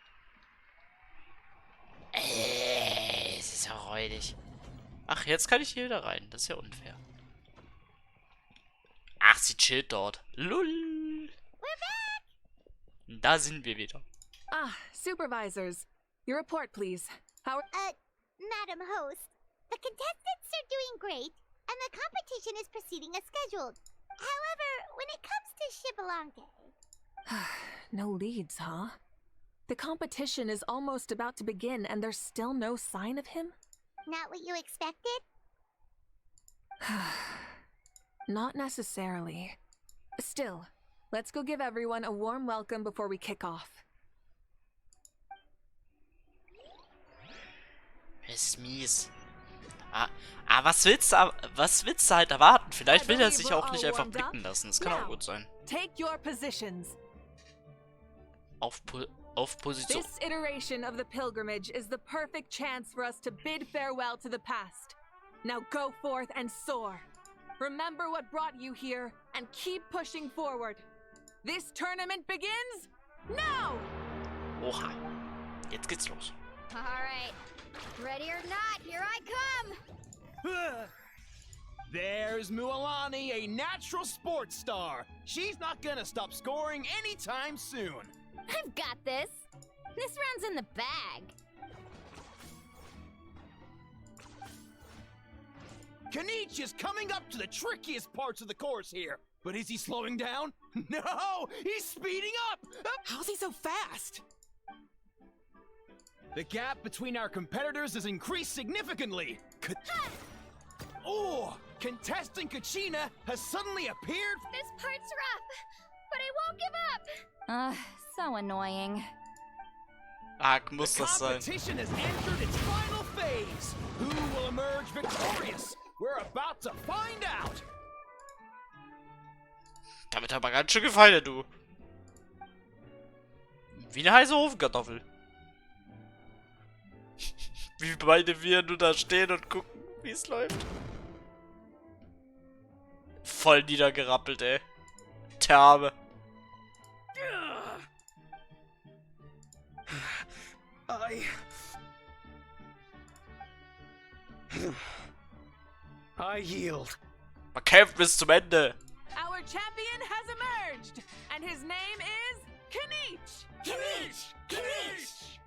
Es ist ja räudig. Ach, jetzt kann ich hier wieder rein. Das ist ja unfair. Ach, sie chillt dort. Lull. Da sind wir wieder. Ah, supervisors. Your report, please. How... Madam Host, the contestants are doing great, and the competition is proceeding as scheduled. However, when it comes to Xbalanque... No leads, huh? The competition is almost about to begin and there's still no sign of him? Not what you expected? Not necessarily. Still, let's go give everyone a warm welcome before we kick off. Ist mies. Was willst du halt erwarten? Vielleicht will er sich auch nicht einfach blicken lassen. Das kann auch gut sein. Take your positions. Auf Position. This iteration of the pilgrimage is the perfect chance for us to bid farewell to the past. Now go forth and soar. Remember what brought you here and keep pushing forward. This tournament begins now! Oha. Jetzt geht's los. All right. Ready or not, here I come! There's Mualani, a natural sports star. She's not gonna stop scoring anytime soon. I've got this. This round's in the bag. Kanich is coming up to the trickiest parts of the course here. But is he slowing down? No! He's speeding up! How's he so fast? The gap between our competitors has increased significantly. Oh! Contestant Kachina has suddenly appeared. This part's rough, but I won't give up. So annoying. Muss das The sein. competition has entered its final phase. Who will emerge victorious? We're about to find out. Damit aber ganz schön gefeiert, du. Wie eine heiße Ofenkartoffel. Wie beide wir nur da stehen und gucken, wie es läuft. Voll niedergerappelt, ey. Terbe. I yield. Man kämpft bis zum Ende. Our champion has emerged, and his name is Kanich! Kanich! Kanich!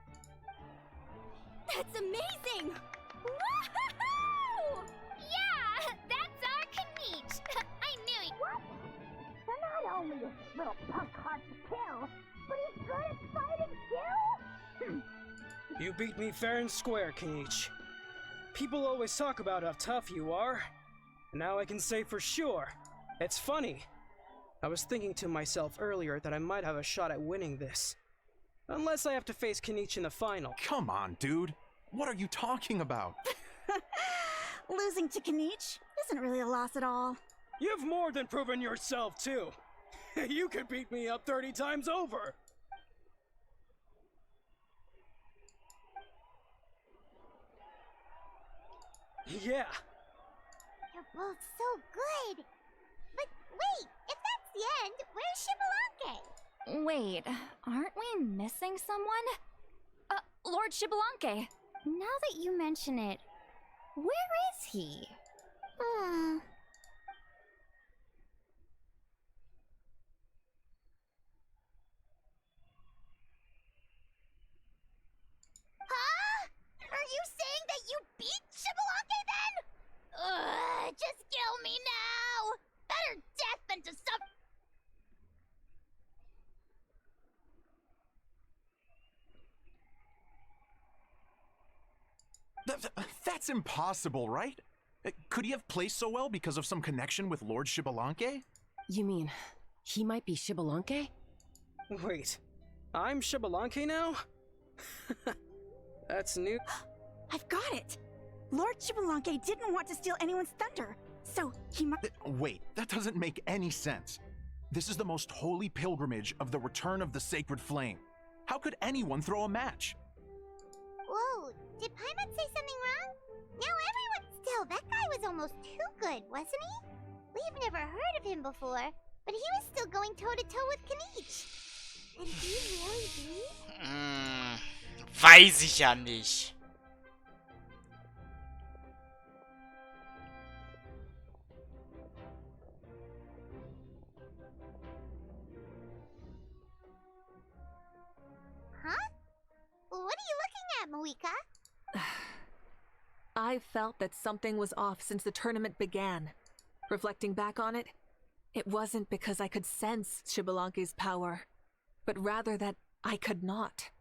That's amazing! Woohoo! Yeah, that's our Kanich. I knew he. What? They're not only a little punk hard to kill, but he's good at fighting too? You beat me fair and square, Kanich. People always talk about how tough you are. Now I can say for sure. It's funny. I was thinking to myself earlier that I might have a shot at winning this. Unless I have to face Kanich in the final. Come on, dude. What are you talking about? Losing to Kanich isn't really a loss at all. You've more than proven yourself, too. You could beat me up 30 times over. Yeah. You're both so good. But wait, if that's the end, where's Shibalanke? Wait, aren't we missing someone? Lord Shibalanke. Now that you mention it, where is he? Huh? Are you saying that you beat Shibalanke then? Just kill me now! Better death than to suffer. That's impossible, right? Could he have placed so well because of some connection with Lord Shibalanke? You mean, he might be Shibalanke? Wait, I'm Shibalanke now? That's new. I've got it! Lord Shibalanke didn't want to steal anyone's thunder, so he must— Wait, that doesn't make any sense. This is the most holy pilgrimage of the return of the sacred flame. How could anyone throw a match? Whoa, did Paimon say something wrong? Now everyone's still. That guy was almost too good, wasn't he? We've never heard of him before, but he was still going toe-to-toe with Kanich. And do you really believe? Weiß ich ja nicht. Huh? What are you looking at, Moika? I felt that something was off since the tournament began. Reflecting back on it, it wasn't because I could sense Shibalanke's power, but rather that I could not.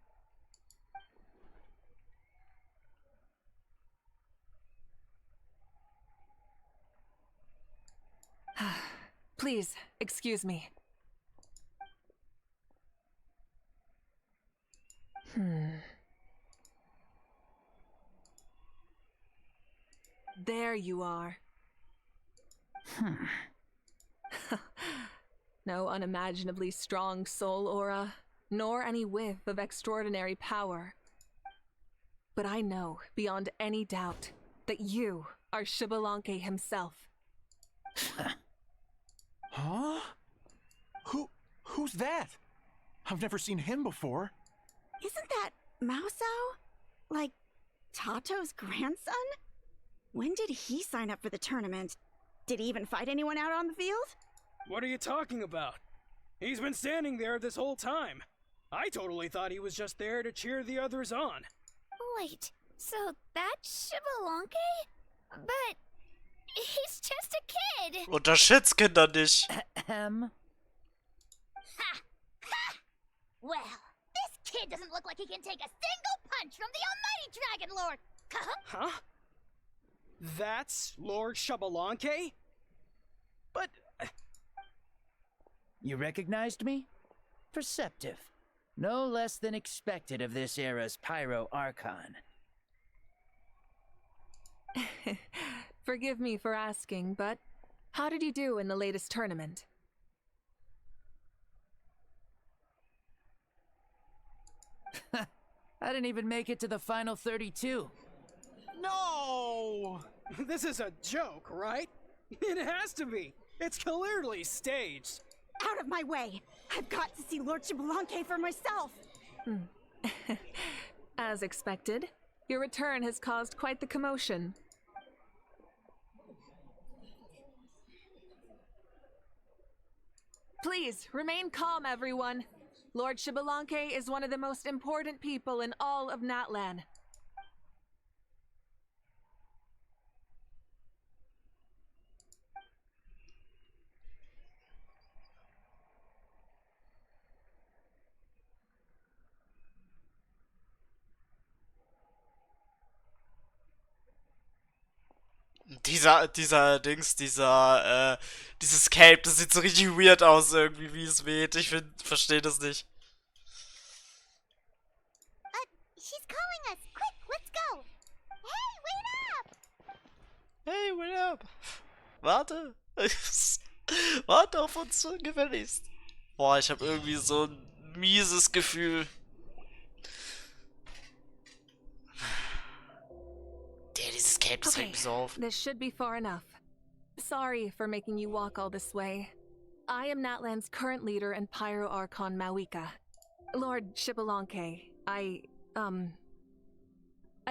Please, excuse me. There you are. No unimaginably strong soul aura, nor any whiff of extraordinary power. But I know, beyond any doubt, that you are Xbalanque himself. Huh? Who's that? I've never seen him before. Isn't that Mausao? Like, Tato's grandson? When did he sign up for the tournament? Did he even fight anyone out on the field? What are you talking about? He's been standing there this whole time. I totally thought he was just there to cheer the others on. Wait, so that's Xbalanque? But he's just a kid. Unterschätzt Kinder nicht. Ha! Ha! Well, this kid doesn't look like he can take a single punch from the almighty Dragon Lord. Huh? That's Lord Xbalanque? But... You recognized me? Perceptive. No less than expected of this era's Pyro Archon. Forgive me for asking, but how did you do in the latest tournament? I didn't even make it to the final 32. No! This is a joke, right? It has to be. It's clearly staged. Out of my way! I've got to see Lord Xbalanque for myself! As expected, your return has caused quite the commotion. Please, remain calm, everyone. Lord Xbalanque is one of the most important people in all of Natlan. Dieses Cape, das sieht so richtig weird aus irgendwie, wie es weht. Ich verstehe das nicht. She's calling us. Quick, let's go. Hey, wait up! Hey, wait up! Warte. Warte auf uns, gefälligst. Boah, ich habe irgendwie so ein mieses Gefühl. Dieses Cape, das regt mich so auf. This should be far enough. Sorry for making you walk all this way. I am Natlan's current leader and Pyro Archon Mawika. Lord Xbalanque, I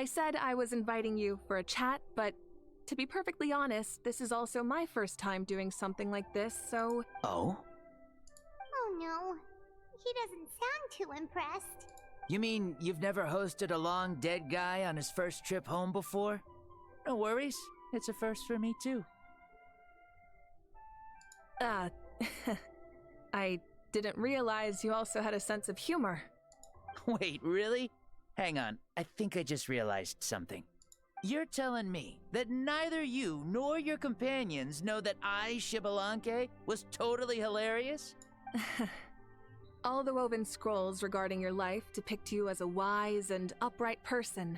said I was inviting you for a chat, but to be perfectly honest, this is also my first time doing something like this, so... Oh? Oh no. He doesn't sound too impressed. You mean you've never hosted a long dead guy on his first trip home before? No worries. It's a first for me, too. I didn't realize you also had a sense of humor. Wait, really? Hang on. I think I just realized something. You're telling me that neither you nor your companions know that I, Xbalanque, was totally hilarious? All the woven scrolls regarding your life depict you as a wise and upright person.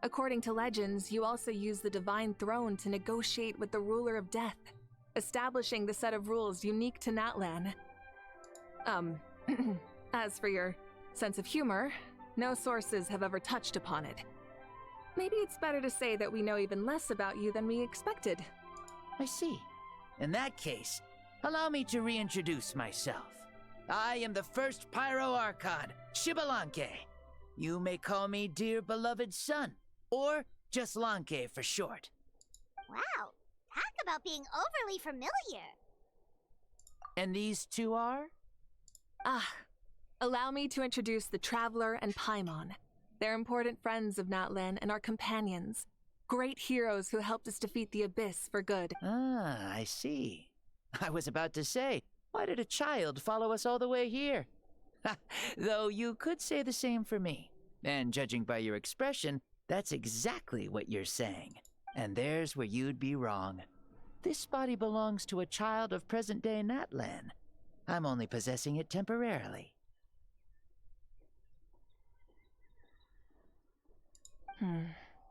According to legends, you also use the Divine Throne to negotiate with the Ruler of Death, establishing the set of rules unique to Natlan. As for your sense of humor, no sources have ever touched upon it. Maybe it's better to say that we know even less about you than we expected. I see. In that case, allow me to reintroduce myself. I am the first Pyro Archon, Xbalanque. You may call me dear beloved son, or just Lanque for short. Wow, talk about being overly familiar. And these two are? Allow me to introduce the Traveler and Paimon. They're important friends of Natlan and our companions. Great heroes who helped us defeat the Abyss for good. Ah, I see. I was about to say, why did a child follow us all the way here? Though you could say the same for me. And judging by your expression, that's exactly what you're saying. And there's where you'd be wrong. This body belongs to a child of present-day Natlan. I'm only possessing it temporarily.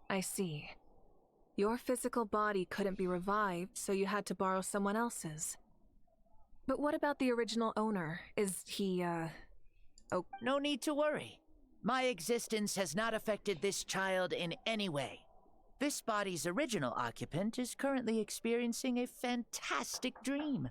I see. Your physical body couldn't be revived, so you had to borrow someone else's. But what about the original owner? Is he, oh... No need to worry. My existence has not affected this child in any way. This body's original occupant is currently experiencing a fantastic dream.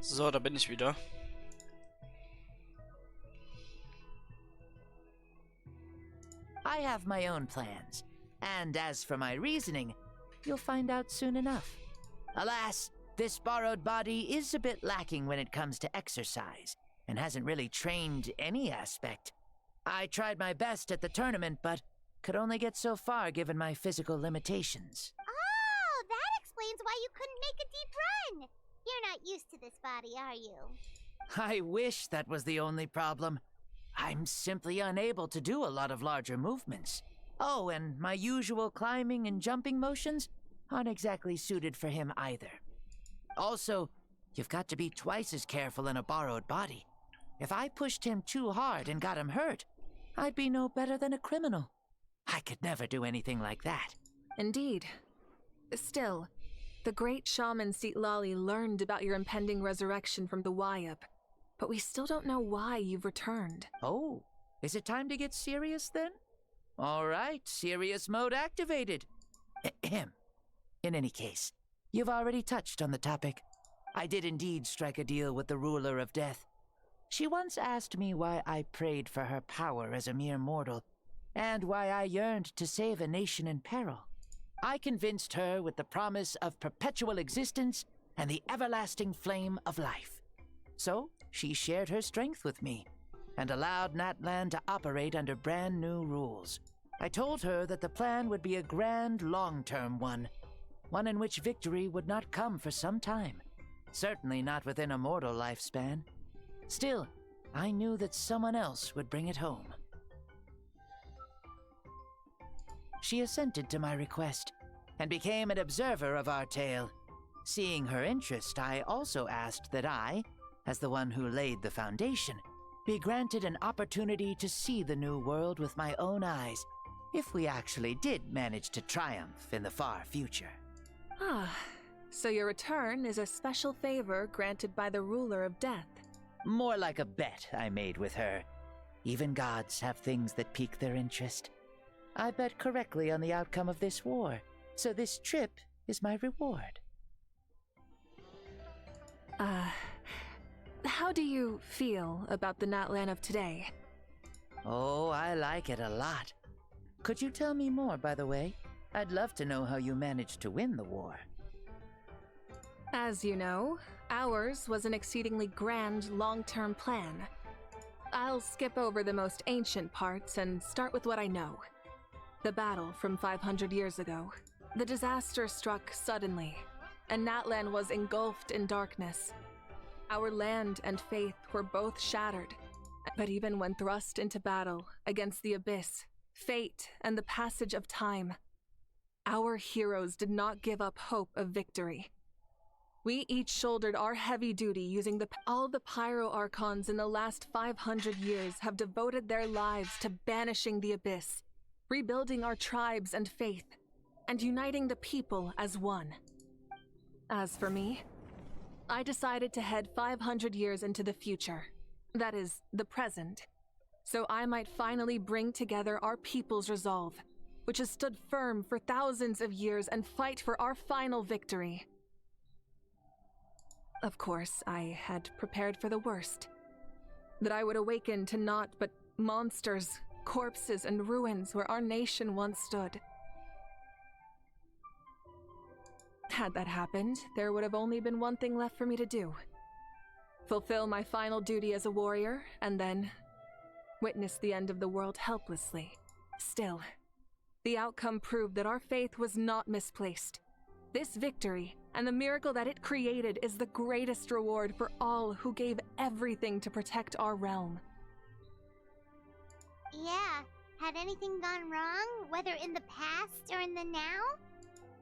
So, da bin ich wieder. I have my own plans, and as for my reasoning, you'll find out soon enough. Alas, this borrowed body is a bit lacking when it comes to exercise, and hasn't really trained any aspect. I tried my best at the tournament, but could only get so far given my physical limitations. Oh, that explains why you couldn't make a deep run. You're not used to this body, are you? I wish that was the only problem. I'm simply unable to do a lot of larger movements. Oh, and my usual climbing and jumping motions aren't exactly suited for him either. Also, you've got to be twice as careful in a borrowed body. If I pushed him too hard and got him hurt, I'd be no better than a criminal. I could never do anything like that. Indeed. Still, the great shaman Lali learned about your impending resurrection from the Wyup, but we still don't know why you've returned. Oh, is it time to get serious then? All right, serious mode activated. Ahem. In any case, you've already touched on the topic. I did indeed strike a deal with the ruler of death. She once asked me why I prayed for her power as a mere mortal, and why I yearned to save a nation in peril. I convinced her with the promise of perpetual existence and the everlasting flame of life. So, she shared her strength with me, and allowed Natlan to operate under brand new rules. I told her that the plan would be a grand, long-term one in which victory would not come for some time. Certainly not within a mortal lifespan. Still, I knew that someone else would bring it home. She assented to my request, and became an observer of our tale. Seeing her interest, I also asked that I, as the one who laid the foundation, be granted an opportunity to see the new world with my own eyes, if we actually did manage to triumph in the far future. Ah, so your return is a special favor granted by the ruler of death. More like a bet I made with her. Even gods have things that pique their interest. I bet correctly on the outcome of this war, so this trip is my reward. How do you feel about the Natlan of today? Oh, I like it a lot. Could you tell me more, by the way? I'd love to know how you managed to win the war. As you know, ours was an exceedingly grand, long-term plan. I'll skip over the most ancient parts and start with what I know. The battle from 500 years ago. The disaster struck suddenly, and Natlan was engulfed in darkness. Our land and faith were both shattered, but even when thrust into battle against the abyss, fate, and the passage of time, our heroes did not give up hope of victory. We each shouldered our heavy duty using all the Pyro Archons in the last 500 years have devoted their lives to banishing the abyss, rebuilding our tribes and faith, and uniting the people as one. As for me, I decided to head 500 years into the future, that is, the present, so I might finally bring together our people's resolve, which has stood firm for thousands of years, and fight for our final victory. Of course, I had prepared for the worst. That I would awaken to naught but monsters, corpses, and ruins where our nation once stood. Had that happened, there would have only been one thing left for me to do. Fulfill my final duty as a warrior, and then witness the end of the world helplessly. Still, the outcome proved that our faith was not misplaced. This victory, and the miracle that it created, is the greatest reward for all who gave everything to protect our realm. Yeah, had anything gone wrong, whether in the past or in the now?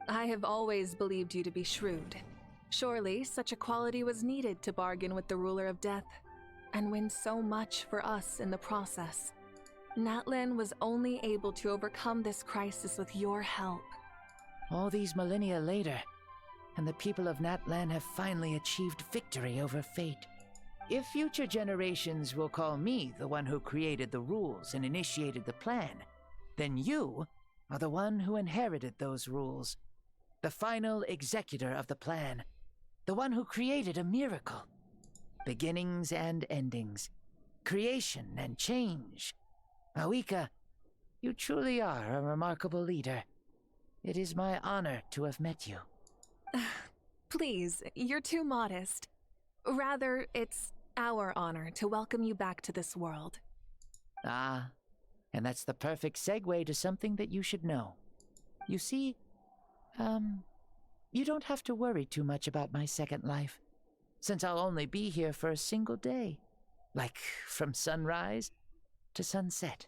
I have always believed you to be shrewd. Surely, such a quality was needed to bargain with the ruler of death, and win so much for us in the process. Natlan was only able to overcome this crisis with your help. All these millennia later, and the people of Natlan have finally achieved victory over fate. If future generations will call me the one who created the rules and initiated the plan, then you are the one who inherited those rules. The final executor of the plan. The one who created a miracle. beginnings and endings, creation and change. Mawika, you truly are a remarkable leader. It is my honor to have met you. Please, you're too modest. Rather, it's our honor to welcome you back to this world. Ah, and that's the perfect segue to something that you should know. You see, you don't have to worry too much about my second life, since I'll only be here for a single day, like from sunrise to sunset.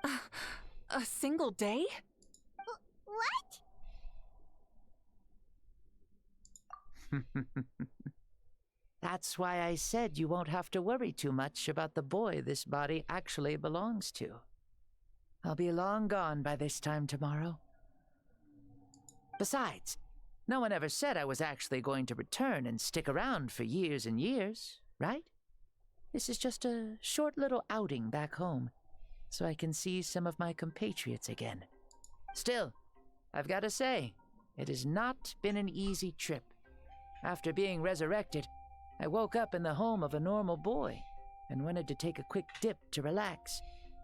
A single day? What? That's why I said you won't have to worry too much about the boy this body actually belongs to. I'll be long gone by this time tomorrow. Besides, no one ever said I was actually going to return and stick around for years and years, right? This is just a short little outing back home, so I can see some of my compatriots again. Still, I've got to say, it has not been an easy trip. After being resurrected, I woke up in the home of a normal boy and wanted to take a quick dip to relax,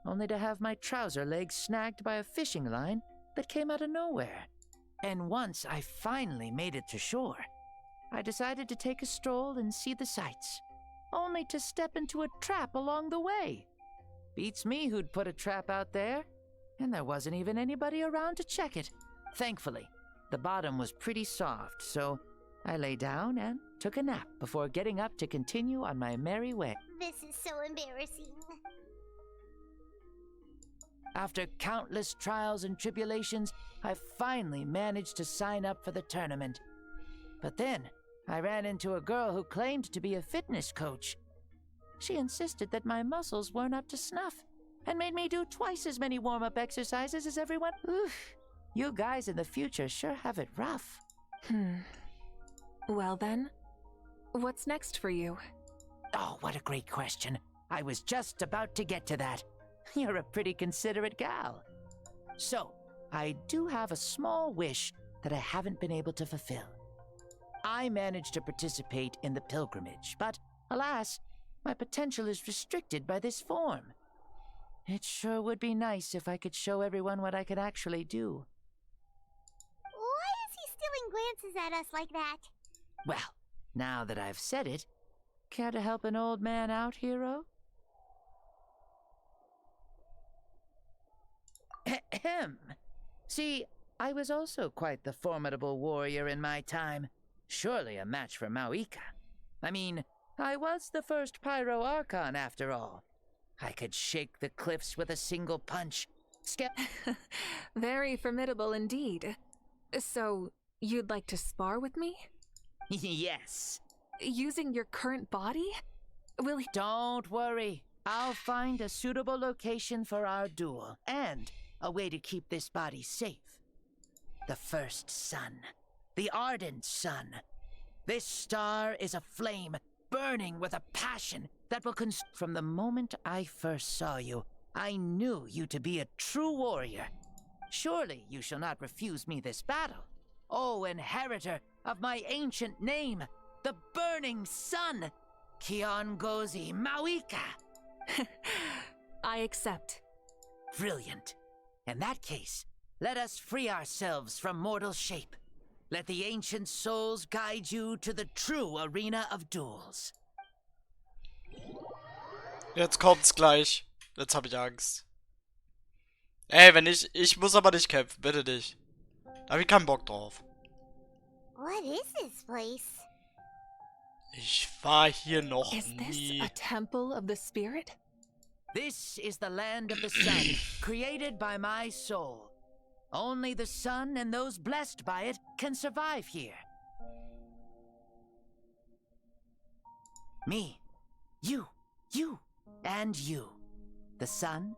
only to have my trouser legs snagged by a fishing line that came out of nowhere. And once I finally made it to shore, I decided to take a stroll and see the sights, only to step into a trap along the way. Beats me who'd put a trap out there, and there wasn't even anybody around to check it. Thankfully, the bottom was pretty soft, so I lay down and took a nap before getting up to continue on my merry way. This is so embarrassing. After countless trials and tribulations, I finally managed to sign up for the tournament. But then, I ran into a girl who claimed to be a fitness coach. She insisted that my muscles weren't up to snuff, and made me do twice as many warm-up exercises as everyone. Oof, you guys in the future sure have it rough. Well then, what's next for you? Oh, what a great question. I was just about to get to that. You're a pretty considerate gal. So, I do have a small wish that I haven't been able to fulfill. I managed to participate in the pilgrimage, but alas, my potential is restricted by this form. It sure would be nice if I could show everyone what I could actually do. Why is he stealing glances at us like that? Well, now that I've said it, care to help an old man out, hero? Ahem. See, I was also quite the formidable warrior in my time. Surely a match for Mawika. I mean, I was the first Pyro Archon after all. I could shake the cliffs with a single punch. Very formidable indeed. So, you'd like to spar with me? Yes. Using your current body? Will he— Don't worry. I'll find a suitable location for our duel, and a way to keep this body safe. The first sun. The ardent sun. This star is a flame, burning with a passion that will From the moment I first saw you, I knew you to be a true warrior. Surely you shall not refuse me this battle. O inheritor of my ancient name, the burning sun, Kiongozi Mawika. I accept. Brilliant. In that case, let us free ourselves from mortal shape. Let the ancient souls guide you to the true arena of duels. Jetzt kommt's gleich. Jetzt hab ich Angst. Ey, ich muss aber nicht kämpfen, bitte nicht. Da hab ich keinen Bock drauf. What is this place? Ich war hier noch Is this nie. a temple of the spirit? This is the land of the sun, created by my soul. Only the sun and those blessed by it can survive here. Me, you, and you. The sun,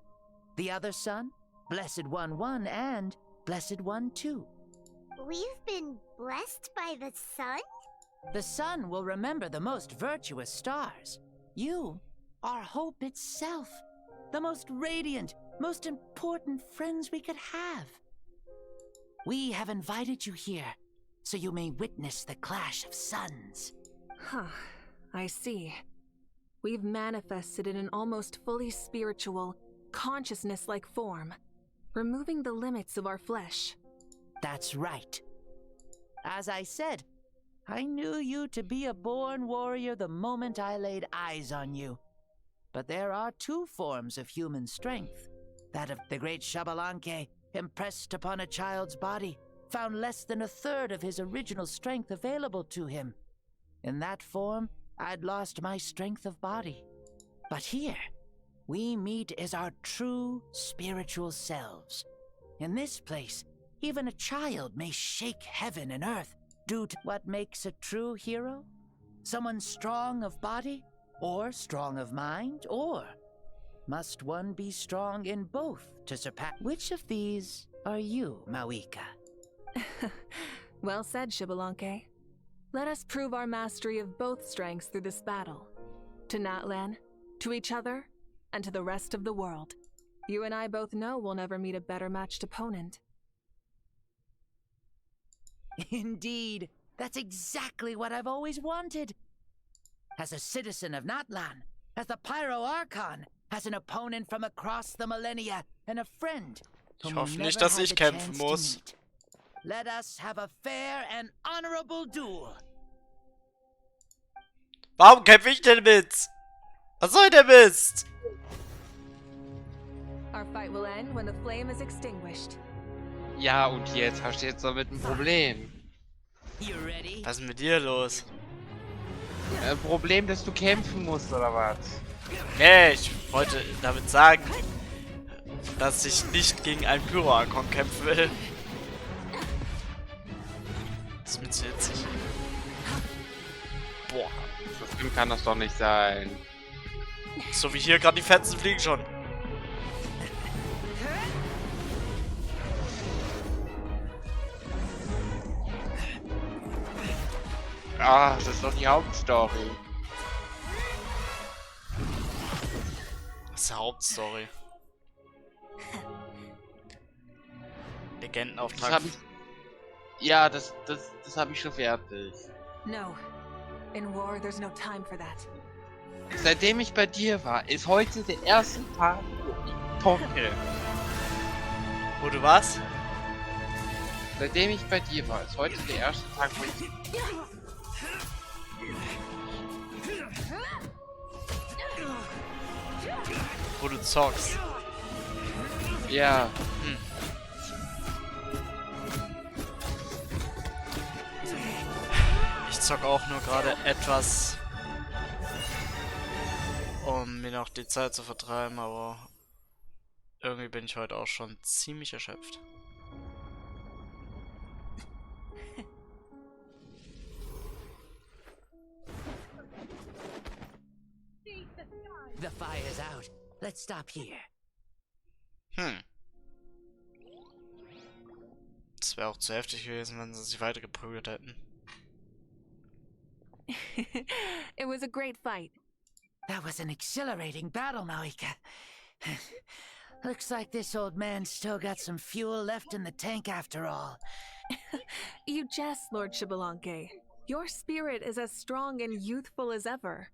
the other sun, Blessed One 1, and Blessed One 2. We've been blessed by the sun? The sun will remember the most virtuous stars. You are hope itself. The most radiant, most important friends we could have. We have invited you here, so you may witness the clash of suns. Huh, I see. we've manifested in an almost fully spiritual, consciousness-like form, removing the limits of our flesh. That's right. As I said, I knew you to be a born warrior the moment I laid eyes on you. But there are two forms of human strength. That of the great Xbalanque, impressed upon a child's body, found less than a third of his original strength available to him. In that form, I'd lost my strength of body. But here, we meet as our true spiritual selves. In this place, even a child may shake heaven and earth due to what makes a true hero. Someone strong of body, or strong of mind, or must one be strong in both to surpass? Which of these are you, Mawika? Well said, Xbalanque. Let us prove our mastery of both strengths through this battle. To Natlan, to each other, and to the rest of the world. You and I both know we'll never meet a better matched opponent. Indeed, that's exactly what I've always wanted. As a citizen of Natlan, as the Pyro Archon, as an opponent from across the millennia, and a friend Ich whom hoffe we nicht, never dass had ich the kämpfen chance to muss. meet. Let us have a fair and honorable duel. Warum kämpfe ich denn mit? Was soll der Mist? Our fight will end when the flame is extinguished. Ja, und jetzt hast du jetzt damit ein Problem. Was ist mit dir los? Ein Problem, dass du kämpfen musst, oder was? Nee, ich wollte damit sagen, dass ich nicht gegen einen Pyro-Archon kämpfen will. Das ist mir zu hitzig. Boah. So schlimm kann das doch nicht sein. So wie hier gerade die Fetzen fliegen schon. Ah, das ist doch die Hauptstory. Das ist die Hauptstory. Legendenauftrag. Ja, das habe ich schon fertig. No. In war, there's no time for that. Seitdem ich bei dir war, ist heute der erste Tag, wo ich pocke. Wo du warst? Seitdem ich bei dir war, ist heute der erste Tag, wo ich... Wo du zockst. Ja. Ich zock auch nur gerade etwas, um mir noch die Zeit zu vertreiben, aber irgendwie bin ich heute auch schon ziemlich erschöpft. The fire's out. Let's stop here. Das wäre auch zu heftig gewesen, wenn sie sich weiter geprügelt hätten. It was a great fight. That was an exhilarating battle, Mawika. Looks like this old man's still got some fuel left in the tank after all. You jest, Lord Xbalanque. Your spirit is as strong and youthful as ever.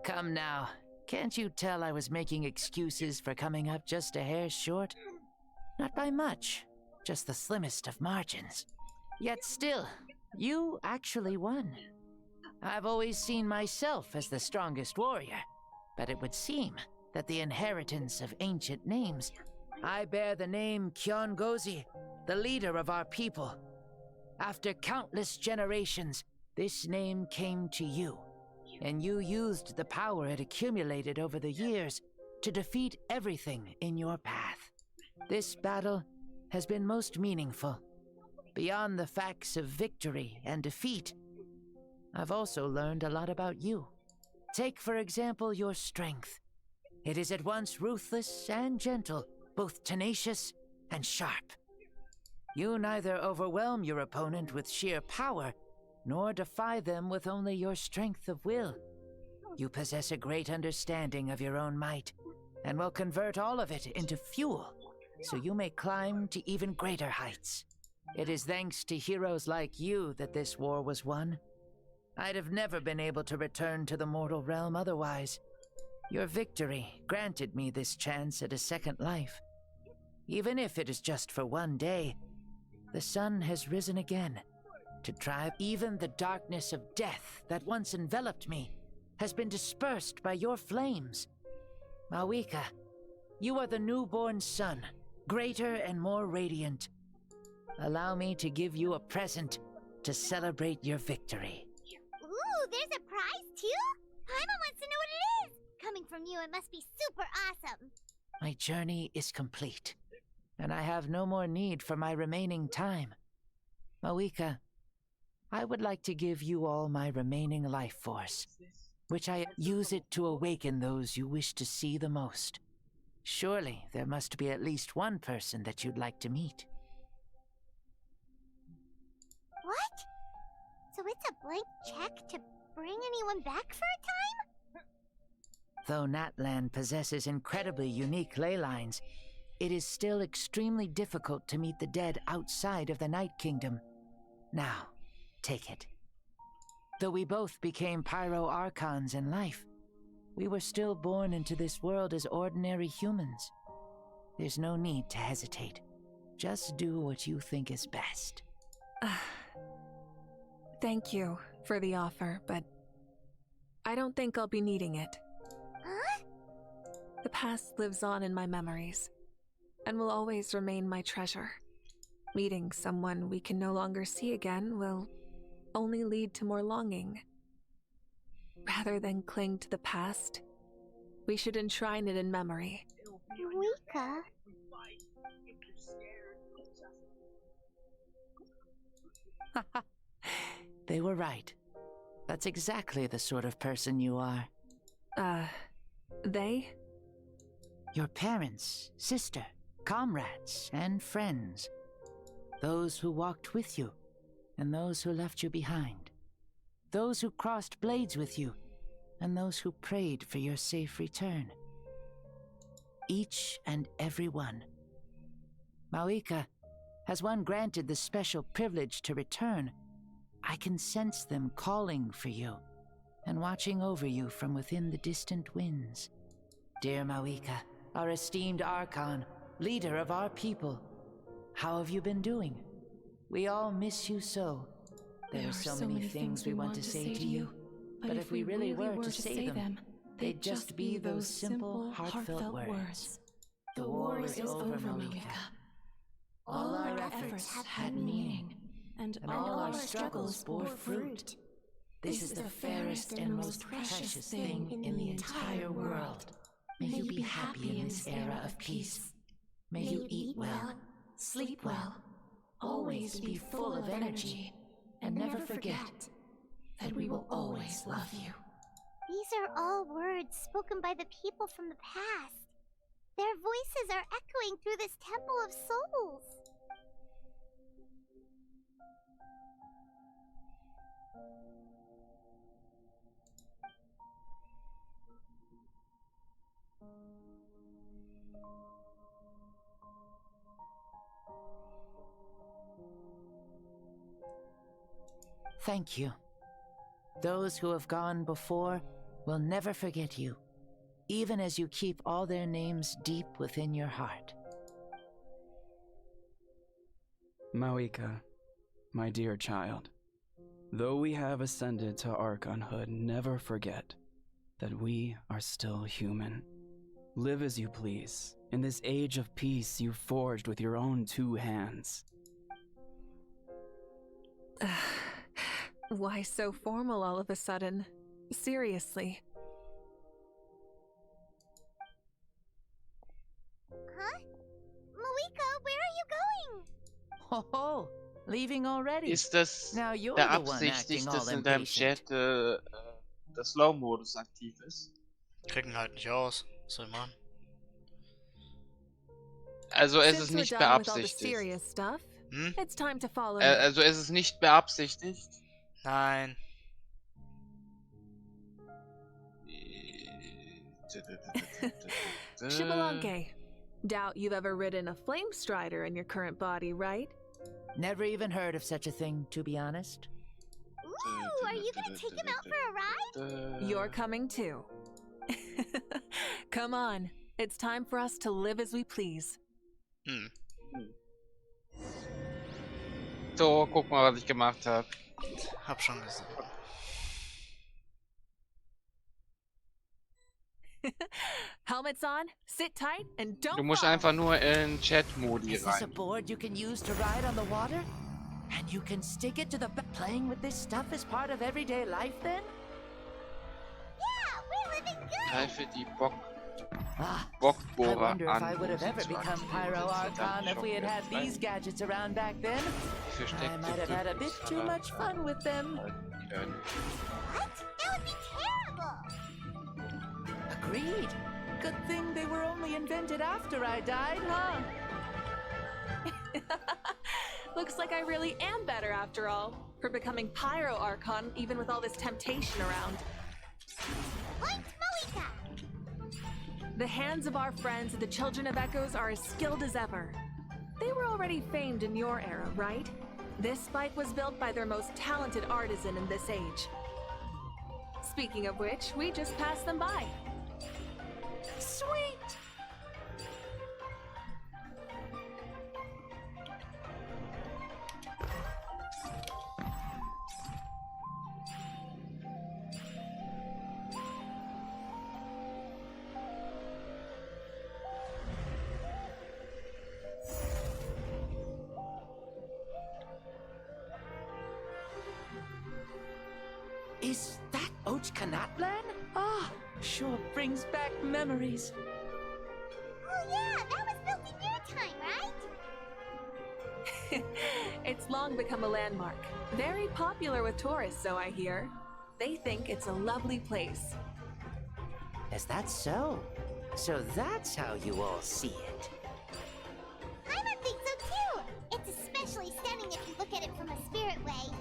Come now. Can't you tell I was making excuses for coming up just a hair short? Not by much. Just the slimmest of margins. Yet still, you actually won. I've always seen myself as the strongest warrior, but it would seem that the inheritance of ancient names, I bear the name Kiongozi, the leader of our people. After countless generations, this name came to you, and you used the power it accumulated over the years to defeat everything in your path. This battle has been most meaningful. Beyond the facts of victory and defeat, I've also learned a lot about you. Take, for example, your strength. It is at once ruthless and gentle, both tenacious and sharp. You neither overwhelm your opponent with sheer power, nor defy them with only your strength of will. You possess a great understanding of your own might, and will convert all of it into fuel, so you may climb to even greater heights. It is thanks to heroes like you that this war was won. I'd have never been able to return to the mortal realm otherwise. Your victory granted me this chance at a second life. Even if it is just for one day, the sun has risen again to drive. Even the darkness of death that once enveloped me has been dispersed by your flames. Mawika, you are the newborn sun, greater and more radiant. Allow me to give you a present to celebrate your victory. Ooh, there's a prize too? Paimon wants to know what it is! Coming from you, it must be super awesome. My journey is complete, and I have no more need for my remaining time. Mawika, I would like to give you all my remaining life force, which I use it to awaken those you wish to see the most. Surely there must be at least one person that you'd like to meet. What? So it's a blank check to bring anyone back for a time? Though Natlan possesses incredibly unique ley lines, it is still extremely difficult to meet the dead outside of the Night Kingdom. Now, take it. Though we both became Pyro Archons in life, we were still born into this world as ordinary humans. There's no need to hesitate. Just do what you think is best. Thank you for the offer, but I don't think I'll be needing it. Huh? The past lives on in my memories, and will always remain my treasure. Meeting someone we can no longer see again will only lead to more longing. Rather than cling to the past, we should enshrine it in memory. Mawika? They were right. That's exactly the sort of person you are. They? Your parents, sister, comrades, and friends. Those who walked with you, and those who left you behind. Those who crossed blades with you, and those who prayed for your safe return. Each and every one. Mawika, has one granted the special privilege to return, I can sense them calling for you, and watching over you from within the distant winds. Dear Mawika, our esteemed Archon, leader of our people, how have you been doing? We all miss you so. There are so many things we want to say to you, but if we really were to say them, they'd just be those simple, heartfelt words. The war is over, Mawika. All our efforts had meaning, and all our struggles bore fruit. This is the fairest and most precious thing in the entire world. May you be happy in this era of peace. May you eat well, sleep well, always be full of energy, and never forget that we will always love you. These are all words spoken by the people from the past. Their voices are echoing through this Temple of Souls. Thank you. Those who have gone before will never forget you, even as you keep all their names deep within your heart. Mawika, my dear child, though we have ascended to Archonhood, never forget that we are still human. Live as you please, in this age of peace you forged with your own 2 hands. Why so formal all of a sudden? Seriously. Huh? Mawika, where are you going? Ho, leaving already. Ist das Now you're der the one Absicht, acting all dass in deinem impatient. Chat der Slow-Modus aktiv ist? Kriegen halt nicht aus. Was soll ich machen? Also es Since ist we're nicht done with all the beabsichtigt. serious stuff, Hm? it's time to follow me. Also es ist nicht beabsichtigt. Nein. Shibalanke, doubt you've ever ridden a flame strider in your current body, right? Never even heard of such a thing, to be honest. Ooh, Ooh, are you gonna take him out for a ride? You're coming too. Come on, it's time for us to live as we please. So, guck mal, was ich gemacht habe. Hab schon gesehen. Helmets on, sit tight, and don't Du musst fall. einfach nur in Chat-Modi Is this a rein. board you can use to ride on the water? And you can stick it to the playing with this stuff is part of everyday life then? Yeah, we're living good. Greife die I Bockbohrer wonder if I an, would um have sie ever zu become aktivieren. Pyro Das ist Archon verdammt if we had had schockierend. these gadgets around back then. I Versteckte might have had a bit too much fun with them. What? That would be terrible. Agreed. Good thing they were only invented after I died, huh? Looks like I really am better after all, for becoming Pyro Archon even with all this temptation around. Point Malika. The hands of our friends the Children of Echoes are as skilled as ever. They were already famed in your era, right? This spike was built by their most talented artisan in this age. Speaking of which, we just passed them by. Sweet! Is that Ochkanatlan? Ah, sure brings back memories. Oh yeah, that was built in your time, right? It's long become a landmark. Very popular with tourists, so I hear. They think it's a lovely place. Is that so? So that's how you all see it. I think so too. It's especially stunning if you look at it from a spirit way.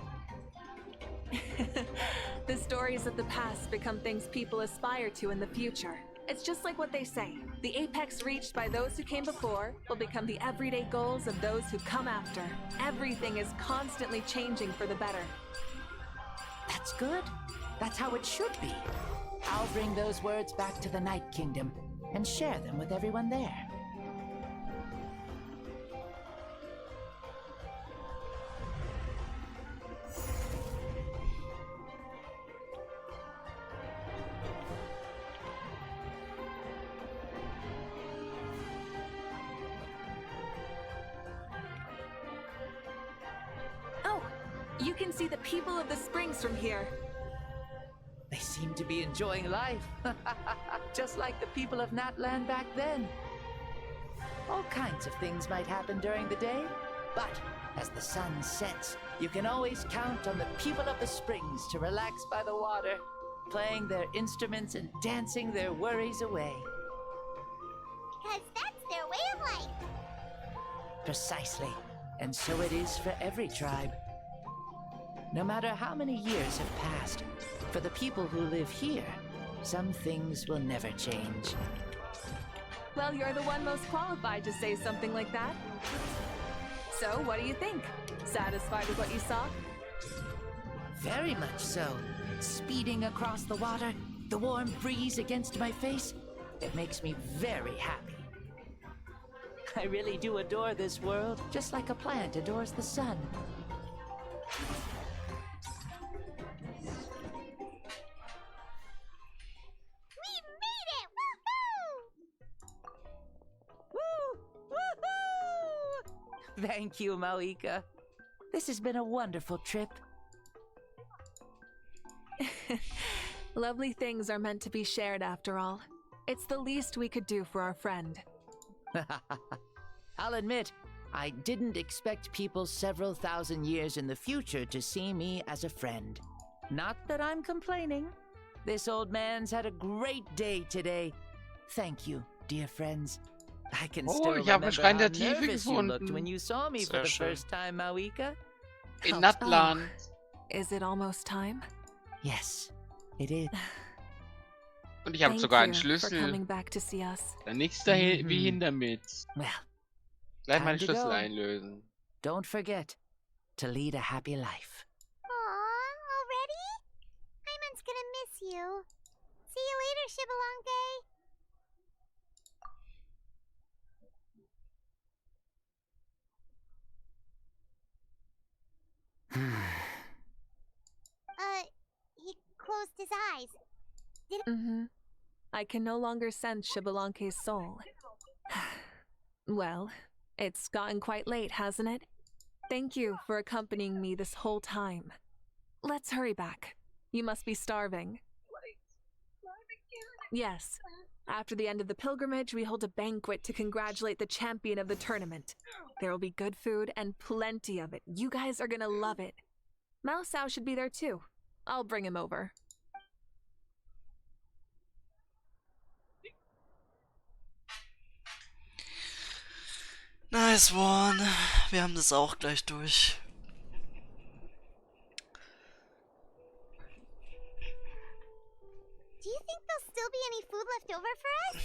The stories of the past become things people aspire to in the future. It's just like what they say. The apex reached by those who came before will become the everyday goals of those who come after. Everything is constantly changing for the better. That's good. That's how it should be. I'll bring those words back to the Night Kingdom and share them with everyone there. Oh, you can see the people of the springs from here. They seem to be enjoying life, just like the people of Natland back then. All kinds of things might happen during the day, but as the sun sets, you can always count on the people of the springs to relax by the water, playing their instruments and dancing their worries away. Because that's their way of life. Precisely, and so it is for every tribe. No matter how many years have passed, for the people who live here, some things will never change. Well, you're the one most qualified to say something like that. So, what do you think? Satisfied with what you saw? Very much so. Speeding across the water, the warm breeze against my face, it makes me very happy. I really do adore this world, just like a plant adores the sun. Thank you, Malika. This has been a wonderful trip. Lovely things are meant to be shared after all. It's the least we could do for our friend. I'll admit, I didn't expect people several thousand years in the future to see me as a friend. Not that I'm complaining. This old man's had a great day today. Thank you, dear friends. I can still ich habe remember einen Schrein how der Tiefe nervous you looked gefunden. when you saw me for Sehr the schön. first time, Malika. In Natland. Is it almost time? Yes, it is. Und ich habe Thank sogar einen you for Schlüssel. coming back to see us. Nichts dahin wie hin damit. Well, Gleich mal den time to Schlüssel go. einlösen. Don't forget to lead a happy life. Aww, Shibbolante? He closed his eyes. I can no longer sense Shibalanke's soul. Well, it's gotten quite late, hasn't it? Thank you for accompanying me this whole time. Let's hurry back. You must be starving. Yes. After the end of the pilgrimage, we hold a banquet to congratulate the champion of the tournament. There will be good food and plenty of it. You guys are gonna love it. Mao Sao should be there too. I'll bring him over. Nice one. Wir haben das auch gleich durch. Do you think there'll still be any food left over for us?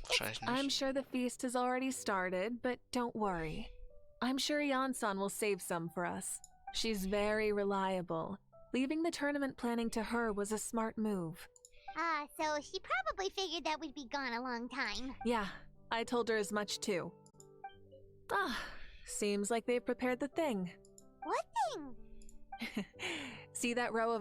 Wahrscheinlich nicht. I'm sure the feast has already started, but don't worry. I'm sure Yan-san will save some for us. She's very reliable. Leaving the tournament planning to her was a smart move. So she probably figured that we'd be gone a long time. Yeah, I told her as much too. Seems like they've prepared the thing. What thing? See that row of